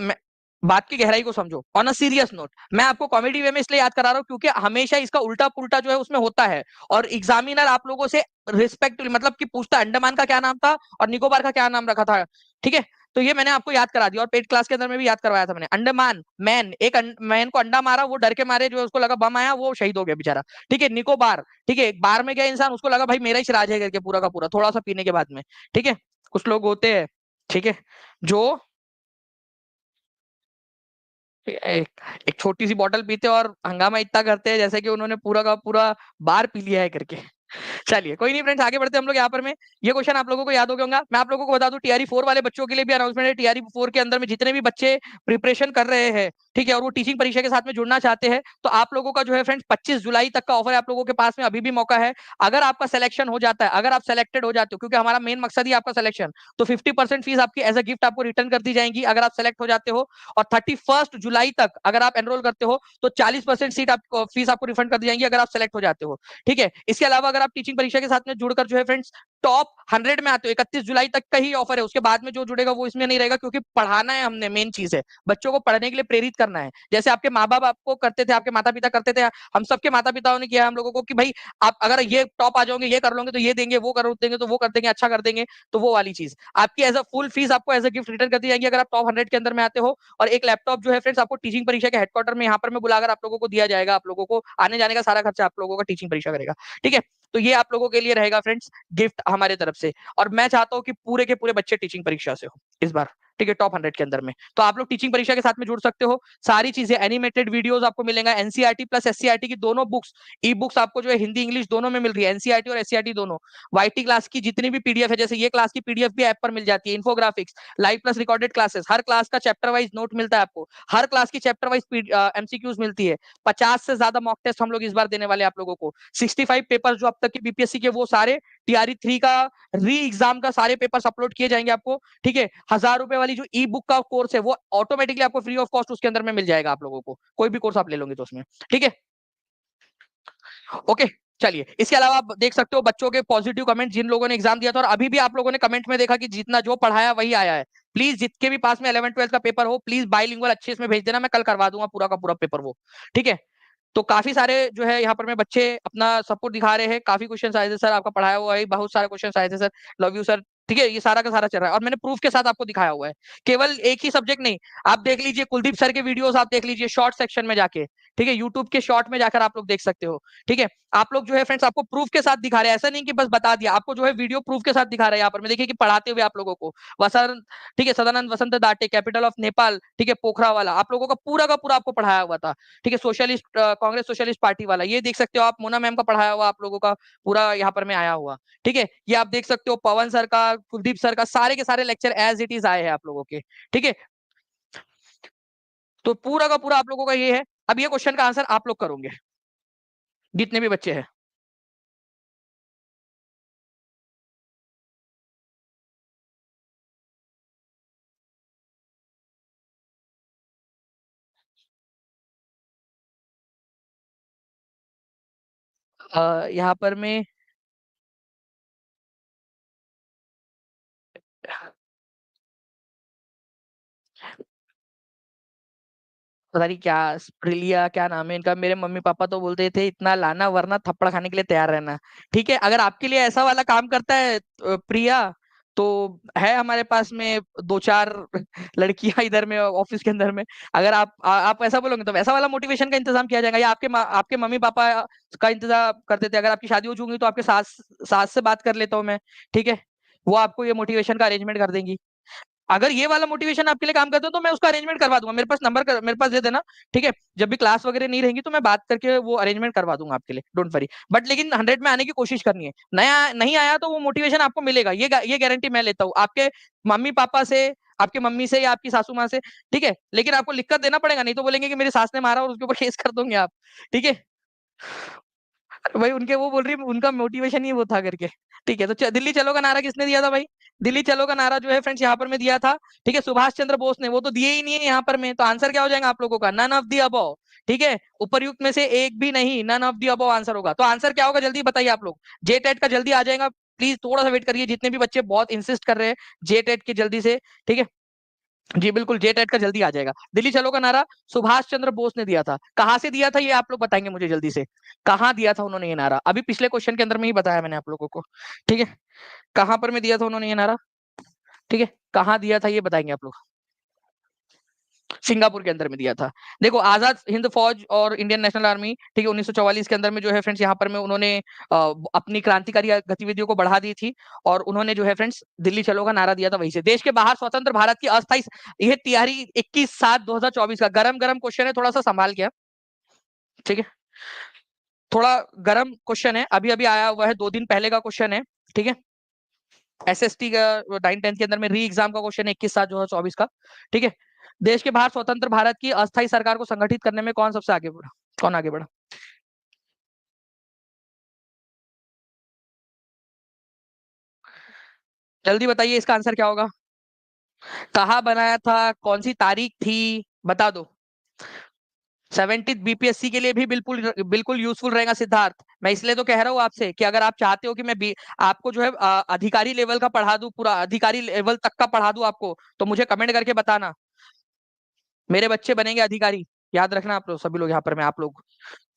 बात की गहराई को समझो, ऑन अ सीरियस नोट मैं आपको कॉमेडी वे में इसलिए याद करा रहा हूं क्योंकि हमेशा इसका उल्टा पुल्टा जो है उसमें होता है, और एग्जामिनर आप लोगों से रिस्पेक्ट मतलब कि पूछता है अंडमान का क्या नाम था और निकोबार का क्या नाम रखा था, ठीक है? तो ये मैंने आपको याद करा दिया और पेड क्लास के अंदर में भी याद करवाया था मैंने। अंडमान मैन, एक मैन को अंडा मारा, वो डर के मारे जो है उसको लगा बम आया, वो शहीद हो गया बेचारा, ठीक है? निकोबार, ठीक है, बार में गया इंसान, उसको लगा भाई मेरा ही राज है करके पूरा का पूरा, थोड़ा सा पीने के बाद में, ठीक है? कुछ लोग होते हैं, ठीक है, जो एक, एक छोटी सी बोतल पीते हैं और हंगामा इतना करते हैं जैसे कि उन्होंने पूरा का पूरा बार पी लिया है करके। चलिए कोई नहीं फ्रेंड्स, आगे बढ़ते हैं हम लोग यहाँ पर में। ये क्वेश्चन आप लोगों को याद हो गया होगा। मैं आप लोगों को बता दूं टीआरई 4 वाले बच्चों के लिए भी अनाउंसमेंट है। टीआरई 4 के अंदर में जितने भी बच्चे प्रिपरेशन कर रहे हैं, ठीक है, और वो टीचिंग परीक्षा के साथ में जुड़ना चाहते हैं, तो आप लोगों का जो है फ्रेंड्स 25 जुलाई तक का ऑफर है आप लोगों के पास में, अभी भी मौका है। अगर आपका सिलेक्शन हो जाता है, अगर आप सेलेक्टेड हो जाते हो, क्योंकि हमारा मेन मकसद ही आपका सिलेक्शन, तो 50% फीस आपकी एज अ गिफ्ट आपको रिटर्न कर दी जाएगी अगर आप सेलेक्ट हो जाते हो। और 31 जुलाई तक अगर आप एनरोल करते हो तो 40% सीट आपको फीस आपको रिफंड कर दी जाएंगी अगर आप सेलेक्ट हो जाते हो, ठीक है? इसके अलावा अगर आप टीचिंग परीक्षा के साथ में जुड़कर जो है फ्रेंड्स टॉप 100 में आते हो 31 जुलाई तक का ही ऑफर है, उसके बाद में जो जुड़ेगा वो इसमें नहीं रहेगा, क्योंकि पढ़ाना है हमने, मेन चीज है बच्चों को पढ़ने के लिए प्रेरित करना है। जैसे आपके माँ बाप आपको करते थे, आपके माता पिता करते थे, हम सबके माता पिताओं ने किया हम लोगों को कि भाई आप अगर ये टॉप आ जाओगे, ये कर लोगे तो ये देंगे, वो कर देंगे तो वो कर देंगे, अच्छा कर देंगे। तो वो वाली चीज आपकी एज अ फुल फीस आपको एज अ गिफ्ट रिटर्न कर दी जाएगी अगर आप टॉप 100 के अंदर में आते हो। और एक लैपटॉप जो है फ्रेंड्स आपको टीचिंग परीक्षा के हेडक्वार्टर में यहाँ पर मैं बुलाकर आप लोगों को दिया जाएगा, आप लोगों को आने जाने का सारा खर्चा आप लोगों का टीचिंग परीक्षा करेगा। ठीक है, तो ये आप लोगों के लिए रहेगा फ्रेंड्स गिफ्ट हमारे तरफ से। और मैं चाहता हूं कि पूरे के पूरे बच्चे टीचिंग परीक्षा से हो इस बार, ठीक है, टॉप 100 के अंदर में। तो आप लोग टीचिंग परीक्षा के साथ में जुड़ सकते हो। सारी चीजें एनिमेटेड वीडियोस आपको मिलेगा, एनसीईआरटी प्लस एससीईआरटी की दोनों बुक्स, ई बुक्स आपको जो है हिंदी इंग्लिश दोनों में मिल रही है, एनसीईआरटी और एससीईआरटी दोनों। वाईटी क्लास की जितनी भी पीडीएफ है, जैसे ये क्लास की पीडीएफ भी ऐप पर मिल जाती है, infographics, live plus recorded classes, हर क्लास का चैप्टर वाइज नोट मिलता है आपको, हर क्लास की चैप्टर वाइज एमसीक्यूज मिलती है। 50 से ज्यादा मॉक टेस्ट हम लोग इस बार देने वाले हैं आप लोगों को। 65 पेपर जो अब तक के बीपीएससी के वो सारे टीआरई 3 का री एग्जाम का सारे पेपर्स अपलोड किए जाएंगे आपको। ठीक है, 1000 रुपए वाली जो ई बुक का कोर्स है वो ऑटोमेटिकली आपको फ्री ऑफ कॉस्ट उसके अंदर में मिल जाएगा आप लोगों को, कोई भी कोर्स आप ले लोगे तो उसमें। ठीक है, ओके। चलिए, इसके अलावा आप देख सकते हो बच्चों के पॉजिटिव कमेंट, जिन लोगों ने एग्जाम दिया था और अभी भी आप लोगों ने कमेंट में देखा कि जितना जो पढ़ाया वही आया है। प्लीज जितके भी पास में 11 12 का पेपर हो, प्लीज बाइलिंगुअल अच्छे इसमें भेज देना, मैं कल करवा दूंगा पूरा का पूरा पेपर वो। ठीक है, तो काफी सारे जो है यहाँ पर में बच्चे अपना सपोर्ट दिखा रहे हैं, काफी क्वेश्चन आए थे सर, आपका पढ़ाया हुआ है, बहुत सारे क्वेश्चन आए थे सर, लव यू सर। ठीक है, ये सारा का सारा चल रहा है और मैंने प्रूफ के साथ आपको दिखाया हुआ है, केवल एक ही सब्जेक्ट नहीं। आप देख लीजिए कुलदीप सर के वीडियोस, आप देख लीजिए शॉर्ट सेक्शन में जाके। ठीक है, यूट्यूब के शॉर्ट में जाकर आप लोग देख सकते हो। ठीक है, आप लोग जो है फ्रेंड्स आपको प्रूफ के साथ दिखा रहे हैं, ऐसा नहीं कि बस बता दिया, आपको जो है वीडियो प्रूफ के साथ दिखा रहे हैं यहाँ पर मैं, देखिए कि पढ़ाते हुए आप लोगों को वसंत, ठीक है, सदानंद वसंत दाटे, कैपिटल ऑफ नेपाल, ठीक है, पोखरा वाला आप लोगों का पूरा आपको पढ़ाया हुआ था। ठीक है, सोशलिस्ट कांग्रेस सोशलिस्ट पार्टी वाला ये देख सकते हो आप, मोना मैम का पढ़ाया हुआ आप लोगों का पूरा यहाँ पर में आया हुआ। ठीक है, ये आप देख सकते हो पवन सर का, कुलदीप सर का, सारे के सारे लेक्चर एज इट इज आए हैं आप लोगों के। ठीक है, तो पूरा का पूरा आप लोगों का ये है। अब ये क्वेश्चन का आंसर आप लोग करोगे, जितने भी बच्चे हैं। यहाँ पर में पता नहीं क्या, प्रिलिया क्या नाम है इनका, मेरे मम्मी पापा तो बोलते थे इतना लाना वरना थप्पड़ खाने के लिए तैयार रहना। ठीक है, अगर आपके लिए ऐसा वाला काम करता है प्रिया, तो है हमारे पास में दो चार लड़कियां इधर में ऑफिस के अंदर में। अगर आप ऐसा बोलोगे तो वैसा वाला मोटिवेशन का इंतजाम किया जाएगा, या आपके मम्मी पापा का इंतजाम करते थे, अगर आपकी शादी हो चुकी तो आपके सास सास से बात कर लेता हूँ मैं। ठीक है, वो आपको ये मोटिवेशन का अरेंजमेंट कर देंगी। अगर ये वाला मोटिवेशन आपके लिए काम करता है तो मैं उसका अरेंजमेंट करवा दूंगा, मेरे पास मेरे पास दे देना। ठीक है, जब भी क्लास वगैरह नहीं रहेंगी तो मैं बात करके वो अरेंजमेंट करवा दूंगा आपके लिए, डोंट वरी। बट लेकिन 100 में आने की कोशिश करनी है, नया नहीं आया तो वो मोटिवेशन आपको मिलेगा, ये गारंटी मैं लेता हूँ आपके मम्मी पापा से, आपके मम्मी से या आपकी सासू माँ से। ठीक है, लेकिन आपको लिख कर देना पड़ेगा, नहीं तो बोलेंगे कि मेरी सास ने मारा और उसके ऊपर केस कर दोगे आप। ठीक है, भाई उनके वो बोल रही उनका मोटिवेशन ही वो था करके। ठीक है, तो दिल्ली चलो का नारा किसने दिया था भाई? दिल्ली चलो का नारा जो है फ्रेंड्स यहाँ पर में दिया था, ठीक है, सुभाष चंद्र बोस ने। वो तो दिए ही नहीं है यहाँ पर में, तो आंसर क्या हो जाएगा आप लोगों का? None of the above. ठीक है, उपरयुक्त में से एक भी नहीं, none of the above answer होगा। तो आंसर क्या होगा जल्दी बताइए आप लोग, जे टेट का जल्दी आ जाएगा। प्लीज थोड़ा सा वेट करिए, जितने भी बच्चे बहुत इंसिस्ट कर रहे हैं जे टेट के जल्दी से। ठीक है, जी बिल्कुल, जे टेट का जल्दी आ जाएगा। दिल्ली चलो का नारा सुभाष चंद्र बोस ने दिया था, कहां से दिया था ये आप लोग बताएंगे मुझे जल्दी से, कहां दिया था उन्होंने ये नारा? अभी पिछले क्वेश्चन के अंदर में ही बताया मैंने आप लोगों को। ठीक है, कहां पर में दिया था उन्होंने ये नारा? ठीक है, कहां दिया था ये बताएंगे आप लोग। सिंगापुर के अंदर में दिया था। देखो, आजाद हिंद फौज और इंडियन नेशनल आर्मी, ठीक है, 1944 के अंदर में जो है फ्रेंड्स यहाँ पर में उन्होंने अपनी क्रांतिकारी गतिविधियों को बढ़ा दी थी। और उन्होंने जो है फ्रेंड्स दिल्ली चलो का नारा दिया था वहीं से। देश के बाहर स्वतंत्र भारत की अस्थायी, यह तिहारी 21/7/2024 का गरम गरम क्वेश्चन है, थोड़ा सा संभाल के। ठीक है, थोड़ा गरम क्वेश्चन है, अभी अभी आया हुआ है, 2 दिन पहले का क्वेश्चन है। ठीक है, एसएसटी का 9 10 के अंदर में री एग्जाम का क्वेश्चन है, 21/7/2024 का। ठीक है, देश के बाहर स्वतंत्र भारत की अस्थायी सरकार को संगठित करने में कौन सबसे आगे बढ़ा? कौन आगे बढ़ा? जल्दी बताइए, इसका आंसर क्या होगा? कहाँ बनाया था, कौन सी तारीख थी, बता दो। 70 बीपीएससी के लिए भी बिल्कुल बिल्कुल यूजफुल रहेगा सिद्धार्थ। मैं इसलिए तो कह रहा हूँ आपसे कि अगर आप चाहते हो कि मैं आपको जो है अधिकारी लेवल का पढ़ा दूं, पूरा अधिकारी लेवल तक का पढ़ा दूं आपको, तो मुझे कमेंट करके बताना, मेरे बच्चे बनेंगे अधिकारी। याद रखना आप लोग सभी लोग यहाँ पर, मैं आप लोग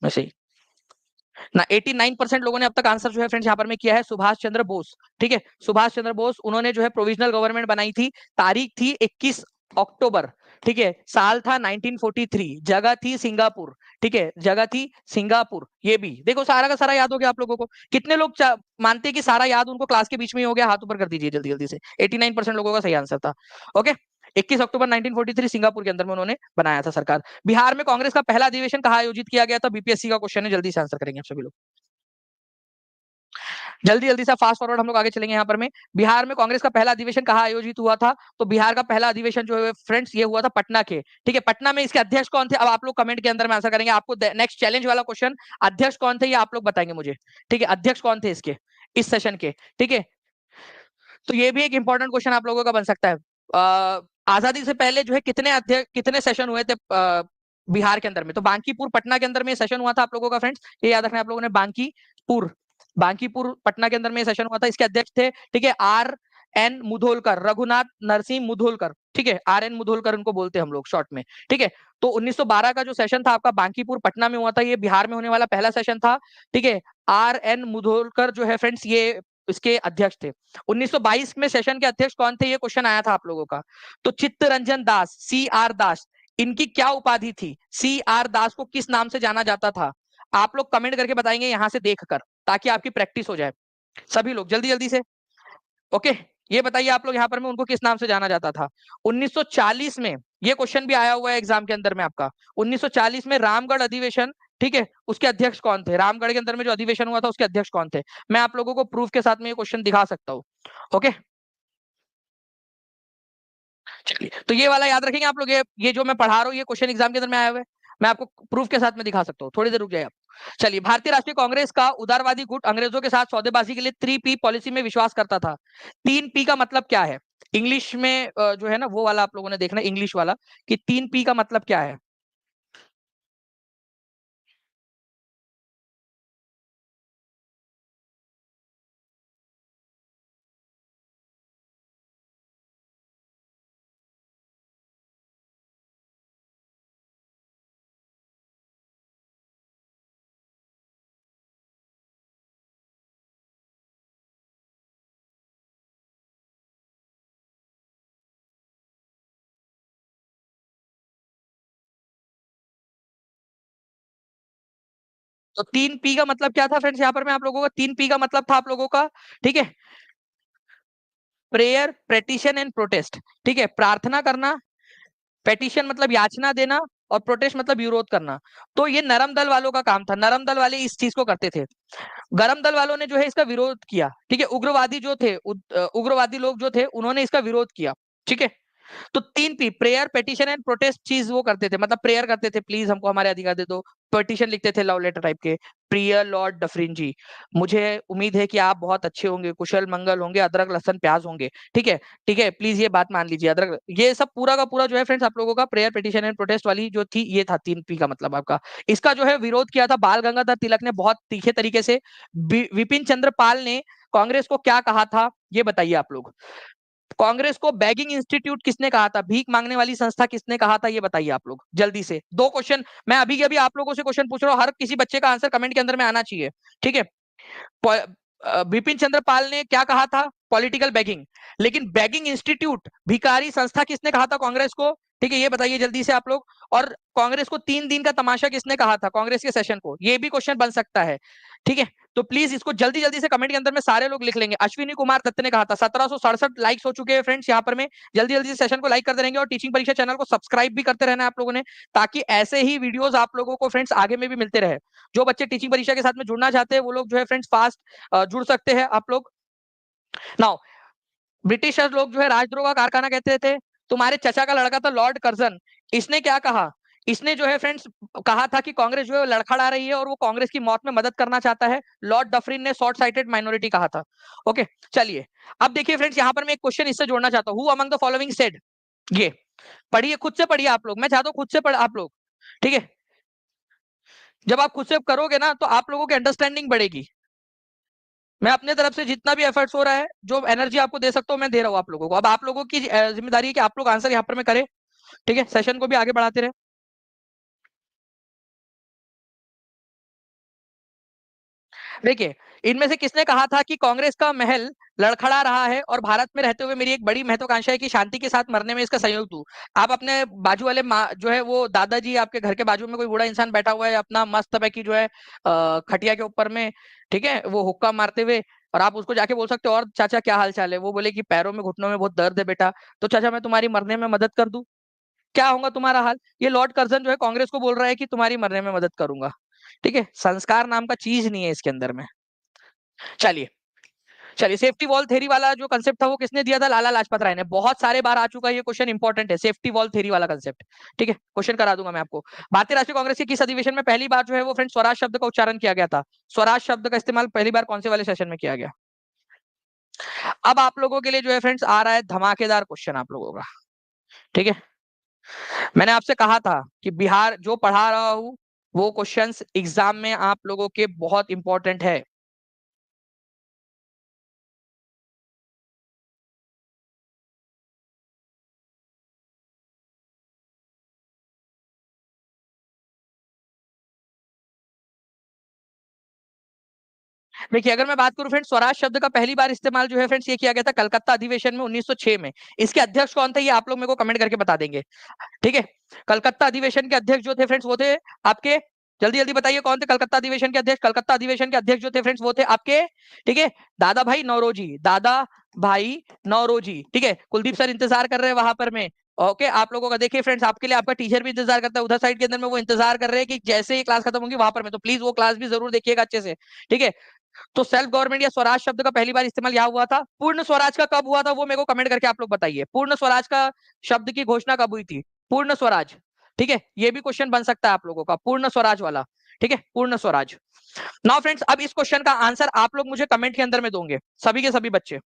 में से ही ना 89% लोगों ने अब तक आंसर जो है फ्रेंड्स यहाँ पर में किया है सुभाष चंद्र बोस। ठीक है, सुभाष चंद्र बोस, उन्होंने जो है प्रोविजनल गवर्नमेंट बनाई थी। तारीख थी 21 अक्टूबर। ठीक है, साल था 1943, जगह थी सिंगापुर। ठीक है, जगह थी सिंगापुर। ये भी देखो सारा का सारा याद हो गया आप लोगों को। कितने लोग मानते हैं कि सारा याद उनको क्लास के बीच में ही हो गया? हाथ ऊपर कर दीजिए जल्दी जल्दी से। 89% लोगों का सही आंसर था। ओके, 21 अक्टूबर 1943 सिंगापुर के अंदर में उन्होंने बनाया था सरकार। बिहार में कांग्रेस का पहला अधिवेशन कहाँ आयोजित किया गया था? बीपीएससी का क्वेश्चन है, जल्दी से आंसर करेंगे आप सभी लोग। जल्दी जल्दी से फास्ट फॉरवर्ड हम लोग आगे चलेंगे यहाँ पर में। बिहार में कांग्रेस का पहला अधिवेशन कहाँ आयोजित हुआ था? तो बिहार का पहला अधिवेशन जो है फ्रेंड्स ये हुआ था पटना के। ठीक है, पटना में इसके अध्यक्ष कौन थे? अब आप लोग कमेंट के अंदर में आंसर करेंगे। आपको नेक्स्ट चैलेंज वाला क्वेश्चन, अध्यक्ष कौन थे ये आप लोग बताएंगे मुझे। ठीक है, अध्यक्ष कौन थे इसके, इस सेशन के? ठीक है, तो ये भी एक इंपॉर्टेंट क्वेश्चन आप लोगों का बन सकता है। आजादी से पहले जो है कितने अध्यक्ष, कितने सेशन हुए थे बिहार के अंदर में? तो बांकीपुर पटना के अंदर में सेशन हुआ था आप लोगों का फ्रेंड्स, ये याद रखना आप लोगों ने। बांकीपुर, बांकीपुर पटना के अंदर में सेशन हुआ था। इसके अध्यक्ष थे, ठीक है, आर एन मुधोलकर, रघुनाथ नरसिंह मुधोलकर। ठीक है, आर एन मुधोलकर उनको बोलते हैं हम लोग शॉर्ट में। ठीक है, तो 1912 का जो सेशन था आपका बांकीपुर पटना में हुआ था, ये बिहार में होने वाला पहला सेशन था। ठीक है, आर एन मुधोलकर जो है फ्रेंड्स ये इसके अध्यक्ष थे। 1922 में सेशन के अध्यक्ष कौन थे? ये क्वेश्चन आया था आप लोगों का। तो चित्तरंजन दास, सी आर दास, इनकी क्या उपाधि थी? सी आर दास को किस नाम से जाना जाता था? आप लोग कमेंट करके बताएंगे यहां से देखकर, ताकि आपकी प्रैक्टिस हो जाए। सभी लोग जल्दी जल्दी से। ओके, ये बताइए आप लोग यहाँ पर में उनको किस नाम से जाना जाता था? 1940 में ये क्वेश्चन भी आया हुआ है एग्जाम के अंदर में आपका। 1940 में रामगढ़ अधिवेशन, ठीक है, उसके अध्यक्ष कौन थे? रामगढ़ के अंदर में जो अधिवेशन हुआ था उसके अध्यक्ष कौन थे? मैं आप लोगों को प्रूफ के साथ में ये क्वेश्चन दिखा सकता हूँ। ओके, चलिए, तो ये वाला याद रखेंगे आप लोग। ये जो मैं पढ़ा रहा हूँ ये क्वेश्चन एग्जाम के अंदर में आया हुआ है, मैं आपको प्रूफ के साथ में दिखा सकता हूँ। थोड़ी देर रुक जाए आप। चलिए, भारतीय राष्ट्रीय कांग्रेस का उदारवादी गुट अंग्रेजों के साथ सौदेबाजी के लिए 3P पॉलिसी में विश्वास करता था। 3P का मतलब क्या है? इंग्लिश में जो है ना वो वाला आप लोगों ने देखना, इंग्लिश वाला, कि 3P का मतलब क्या है। तो 3P का मतलब क्या था फ्रेंड्स? यहाँ पर मैं आप लोगों का 3P का मतलब था आप लोगों का, ठीक है, प्रेयर, पेटिशन एंड प्रोटेस्ट। ठीक है, प्रार्थना करना, पेटिशन मतलब याचना देना, और प्रोटेस्ट मतलब विरोध करना। तो ये नरम दल वालों का काम था, नरम दल वाले इस चीज को करते थे। गरम दल वालों ने जो है इसका विरोध किया। ठीक है, उग्रवादी जो थे, उग्रवादी लोग जो थे उन्होंने इसका विरोध किया। ठीक है, तो 3P, prayer, petition and protest, चीज वो करते थे, मतलब प्रेयर करते थे, प्लीज हमको हमारे अधिकार दे दो। पेटिशन लिखते थे लव लेटर टाइप के। प्रिय लॉर्ड डफरिन जी, मुझे उम्मीद है कि आप बहुत अच्छे होंगे, कुशल मंगल होंगे, अदरक लहसन प्याज होंगे। ठीक है, ठीक है, प्लीज ये बात मान लीजिए। अदरक, ये सब पूरा का पूरा जो है फ्रेंड्स आप लोगों का प्रेयर, पेटिशन एंड प्रोटेस्ट वाली जो थी ये था 3P का मतलब आपका। इसका जो है विरोध किया था बाल गंगाधर तिलक ने बहुत तीखे तरीके से। विपिन चंद्र पाल ने कांग्रेस को क्या कहा था ये बताइए आप लोग। कांग्रेस को बैगिंग इंस्टीट्यूट किसने कहा था? भीख मांगने वाली संस्था किसने कहा था ये बताइए आप लोग जल्दी से। दो क्वेश्चन मैं अभी के अभी आप लोगों से क्वेश्चन पूछ रहा हूँ, हर किसी बच्चे का आंसर कमेंट के अंदर में आना चाहिए। ठीक है, बिपिन चंद्र पाल ने क्या कहा था? Political bagging. लेकिन बैगिंग इंस्टीट्यूट, भिखारी संस्था किसने कहा था कांग्रेस को? ठीक है, ये बताइए जल्दी से आप लोग। और कांग्रेस को 3 दिन का तमाशा किसने कहा था कांग्रेस के सेशन को? ये भी क्वेश्चन बन सकता है। ठीक है, तो प्लीज इसको जल्दी जल्दी से कमेंट के अंदर में सारे लोग लिख लेंगे। अश्विनी कुमार दत्त ने कहा था। 1767 लाइक्स हो चुके हैं फ्रेंड्स यहाँ पर में। जल्दी जल्दी से सेशन को लाइक करते रहेंगे और टीचिंग परीक्षा चैनल को सब्सक्राइब भी करते रहना आप लोगों ने, ताकि ऐसे ही वीडियोस आप लोगों को फ्रेंड्स आगे में भी मिलते रहे। जो बच्चे टीचिंग परीक्षा के साथ में जुड़ना चाहते हैं वो लोग जो है फ्रेंड्स फास्ट जुड़ सकते हैं आप लोग। नाउ, ब्रिटिशर्स लोग जो है राजद्रोह का कारखाना कहते थे। तुम्हारे चचा का लड़का था लॉर्ड कर्जन, इसने क्या कहा? इसने जो है फ्रेंड्स कहा था कि कांग्रेस जो है लड़खड़ा रही है और वो कांग्रेस की मौत में मदद करना चाहता है। लॉर्ड डफरिन ने शॉर्ट साइटेड माइनॉरिटी कहा था। ओके, चलिए, अब देखिए फ्रेंड्स यहाँ पर मैं एक क्वेश्चन इससे जोड़ना चाहता हूँ। Who among the following said, ये पढ़िए, खुद से पढ़िए आप लोग, मैं चाहता हूँ खुद से पढ़ आप लोग। ठीक है, जब आप खुद से करोगे ना तो आप लोगों की अंडरस्टैंडिंग बढ़ेगी। मैं अपने तरफ से जितना भी एफर्ट्स हो रहा है, जो एनर्जी आपको दे सकता हूँ मैं दे रहा हूँ आप लोगों को। अब आप लोगों की जिम्मेदारी है कि आप लोग आंसर यहाँ पर में करें, ठीक है, सेशन को भी आगे बढ़ाते रहे। देखिए, इनमें से किसने कहा था कि कांग्रेस का महल लड़खड़ा रहा है और भारत में रहते हुए मेरी एक बड़ी महत्वाकांक्षा है कि शांति के साथ मरने में इसका सहयोग दूं। आप अपने बाजू वाले जो है वो दादाजी, आपके घर के बाजू में कोई बूढ़ा इंसान बैठा हुआ है अपना मस्त पैकी जो है खटिया के ऊपर में, ठीक है, वो हुक्का मारते हुए, और आप उसको जाके बोल सकते हो और चाचा क्या हाल चाल है, वो बोले कि पैरों में घुटनों में बहुत दर्द है बेटा, तो चाचा मैं तुम्हारी मरने में मदद कर दूं, क्या होगा तुम्हारा हाल? ये लॉर्ड कर्जन जो है कांग्रेस को बोल रहा है कि तुम्हारी मरने में मदद करूंगा। ठीक है, संस्कार नाम का चीज नहीं है इसके अंदर में। चलिए, चलिए, सेफ्टी वॉल थ्योरी वाला जो कंसेप्ट था वो किसने दिया था? लाला लाजपत राय ने। बहुत सारे बार आ चुका है ये क्वेश्चन, इंपॉर्टेंट है, सेफ्टी वॉल थ्योरी वाला कंसेप्ट। ठीक है, क्वेश्चन करा दूंगा मैं आपको। भारतीय राष्ट्रीय कांग्रेस के किस अधिवेशन में पहली बार जो है वो फ्रेंड स्वराज शब्द का उच्चारण किया गया था? स्वराज शब्द का इस्तेमाल पहली बार कौन से वाले सेशन में किया गया? अब आप लोगों के लिए जो है फ्रेंड्स आ रहा है धमाकेदार क्वेश्चन आप लोगों का। ठीक है, मैंने आपसे कहा था कि बिहार जो पढ़ा रहा हूं वो क्वेश्चंस एग्जाम में आप लोगों के बहुत इंपॉर्टेंट है। देखिए, अगर मैं बात करूं फ्रेंड्स, स्वराज शब्द का पहली बार इस्तेमाल जो है फ्रेंड्स ये किया गया था कलकत्ता अधिवेशन में 1906 में। इसके अध्यक्ष कौन थे ये आप लोग मेरे को कमेंट करके बता देंगे। ठीक है, कलकत्ता अधिवेशन के अध्यक्ष जो थे फ्रेंड्स वो थे आपके, जल्दी जल्दी बताइए कौन थे कलकत्ता अधिवेशन के अध्यक्ष? कलकत्ता अधिवेशन के अध्यक्ष जो थे फ्रेंड्स वो थे आपके, ठीक है, दादा भाई नौरोजी, दादा भाई नौरोजी। ठीक है, कुलदीप सर इंतजार कर रहे हैं वहां पर में। ओके, आप लोगों का देखिए फ्रेंड्स, आपके लिए आपका टीचर भी इंतजार करता है उधर साइड के अंदर में, वो इंतजार कर रहे हैं कि जैसे ही क्लास खत्म होगी वहां पर में, तो प्लीज वो क्लास भी जरूर देखिएगा अच्छे से। ठीक है, तो सेल्फ गवर्नमेंट या स्वराज शब्द का पहली बार इस्तेमाल यहाँ हुआ था। पूर्ण स्वराज का कब हुआ था वो मेरे को कमेंट करके आप लोग बताइए। पूर्ण स्वराज का शब्द की घोषणा कब हुई थी? पूर्ण स्वराज। ठीक है, ये भी क्वेश्चन बन सकता है आप लोगों का, पूर्ण स्वराज वाला। ठीक है, पूर्ण स्वराज। नाउ फ्रेंड्स, अब इस क्वेश्चन का आंसर आप लोग मुझे कमेंट के अंदर में दोगे, सभी के सभी बच्चे।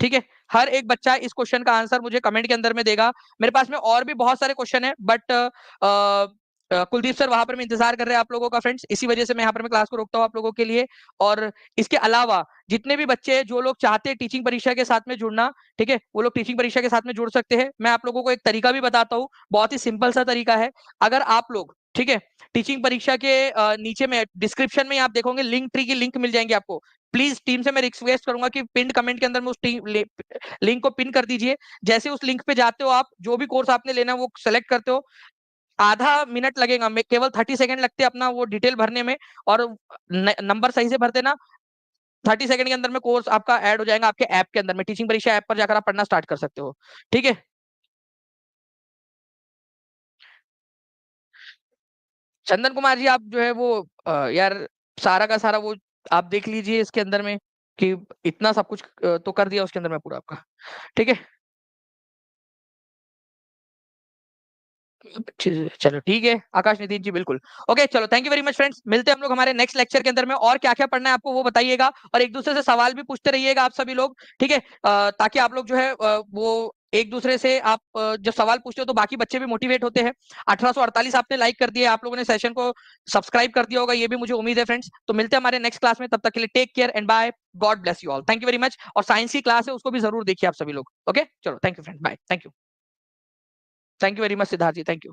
ठीक है, हर एक बच्चा इस क्वेश्चन का आंसर मुझे कमेंट के अंदर में देगा। मेरे पास में और भी बहुत सारे क्वेश्चन है, बट कुलदीप सर वहां पर मैं इंतजार कर रहे हैं आप लोगों का फ्रेंड्स, इसी वजह से मैं यहाँ पर मैं क्लास को रोकता हूँ आप लोगों के लिए। और इसके अलावा जितने भी बच्चे जो लोग चाहते हैं टीचिंग परीक्षा के साथ में जुड़ना, ठीक है, वो लोग टीचिंग परीक्षा के साथ में जुड़ सकते हैं। मैं आप लोगों को एक तरीका भी बताता हूँ, बहुत ही सिंपल सा तरीका है। अगर आप लोग, ठीक है, टीचिंग परीक्षा के नीचे में डिस्क्रिप्शन में आप देखोगे लिंक ट्री की लिंक मिल जाएंगे आपको। प्लीज टीम से मैं रिक्वेस्ट करूंगा कि पिन कमेंट के अंदर में उस लिंक को पिन कर दीजिए। जैसे उस लिंक पे जाते हो आप, जो भी कोर्स आपने लेना है वो सेलेक्ट करते हो, आधा मिनट लगेगा, केवल 30 सेकंड लगते हैं अपना वो डिटेल भरने में, और नंबर सही से भर देना। 30 सेकंड के अंदर में कोर्स आपका ऐड हो जाएगा आपके ऐप के अंदर में, टीचिंग परीक्षा ऐप पर जाकर आप पढ़ना स्टार्ट कर सकते हो। ठीक है, चंदन कुमार जी आप जो है वो यार सारा का सारा वो आप देख लीजिए इसके अंदर में कि इतना सब कुछ तो कर दिया उसके अंदर में पूरा आपका। ठीक है, चलो ठीक है आकाश नितिन जी, बिल्कुल। ओके, चलो, thank you very much friends, मिलते हैं हम लोग हमारे नेक्स्ट लेक्चर के अंदर में। और क्या क्या पढ़ना है आपको वो बताइएगा, और एक दूसरे से सवाल भी पूछते रहिएगा आप सभी लोग। ठीक है, ताकि आप लोग जो है वो एक दूसरे से आप जब सवाल पूछते हो तो बाकी बच्चे भी मोटिवेट होते हैं। 1848 आपने लाइक कर दिया, आप लोगों ने सेशन को सब्सक्राइब कर दिया होगा, ये भी मुझे उम्मीद है फ्रेंड्स। तो मिलते हैं हमारे नेक्स्ट क्लास में, तब तक के लिए take care and bye, God bless you all, thank you very much. और साइंस की क्लास है उसको भी जरूर देखिए आप सभी लोग। ओके, चलो, thank you friend, bye, thank you, thank you very much Siddharth ji, thank you.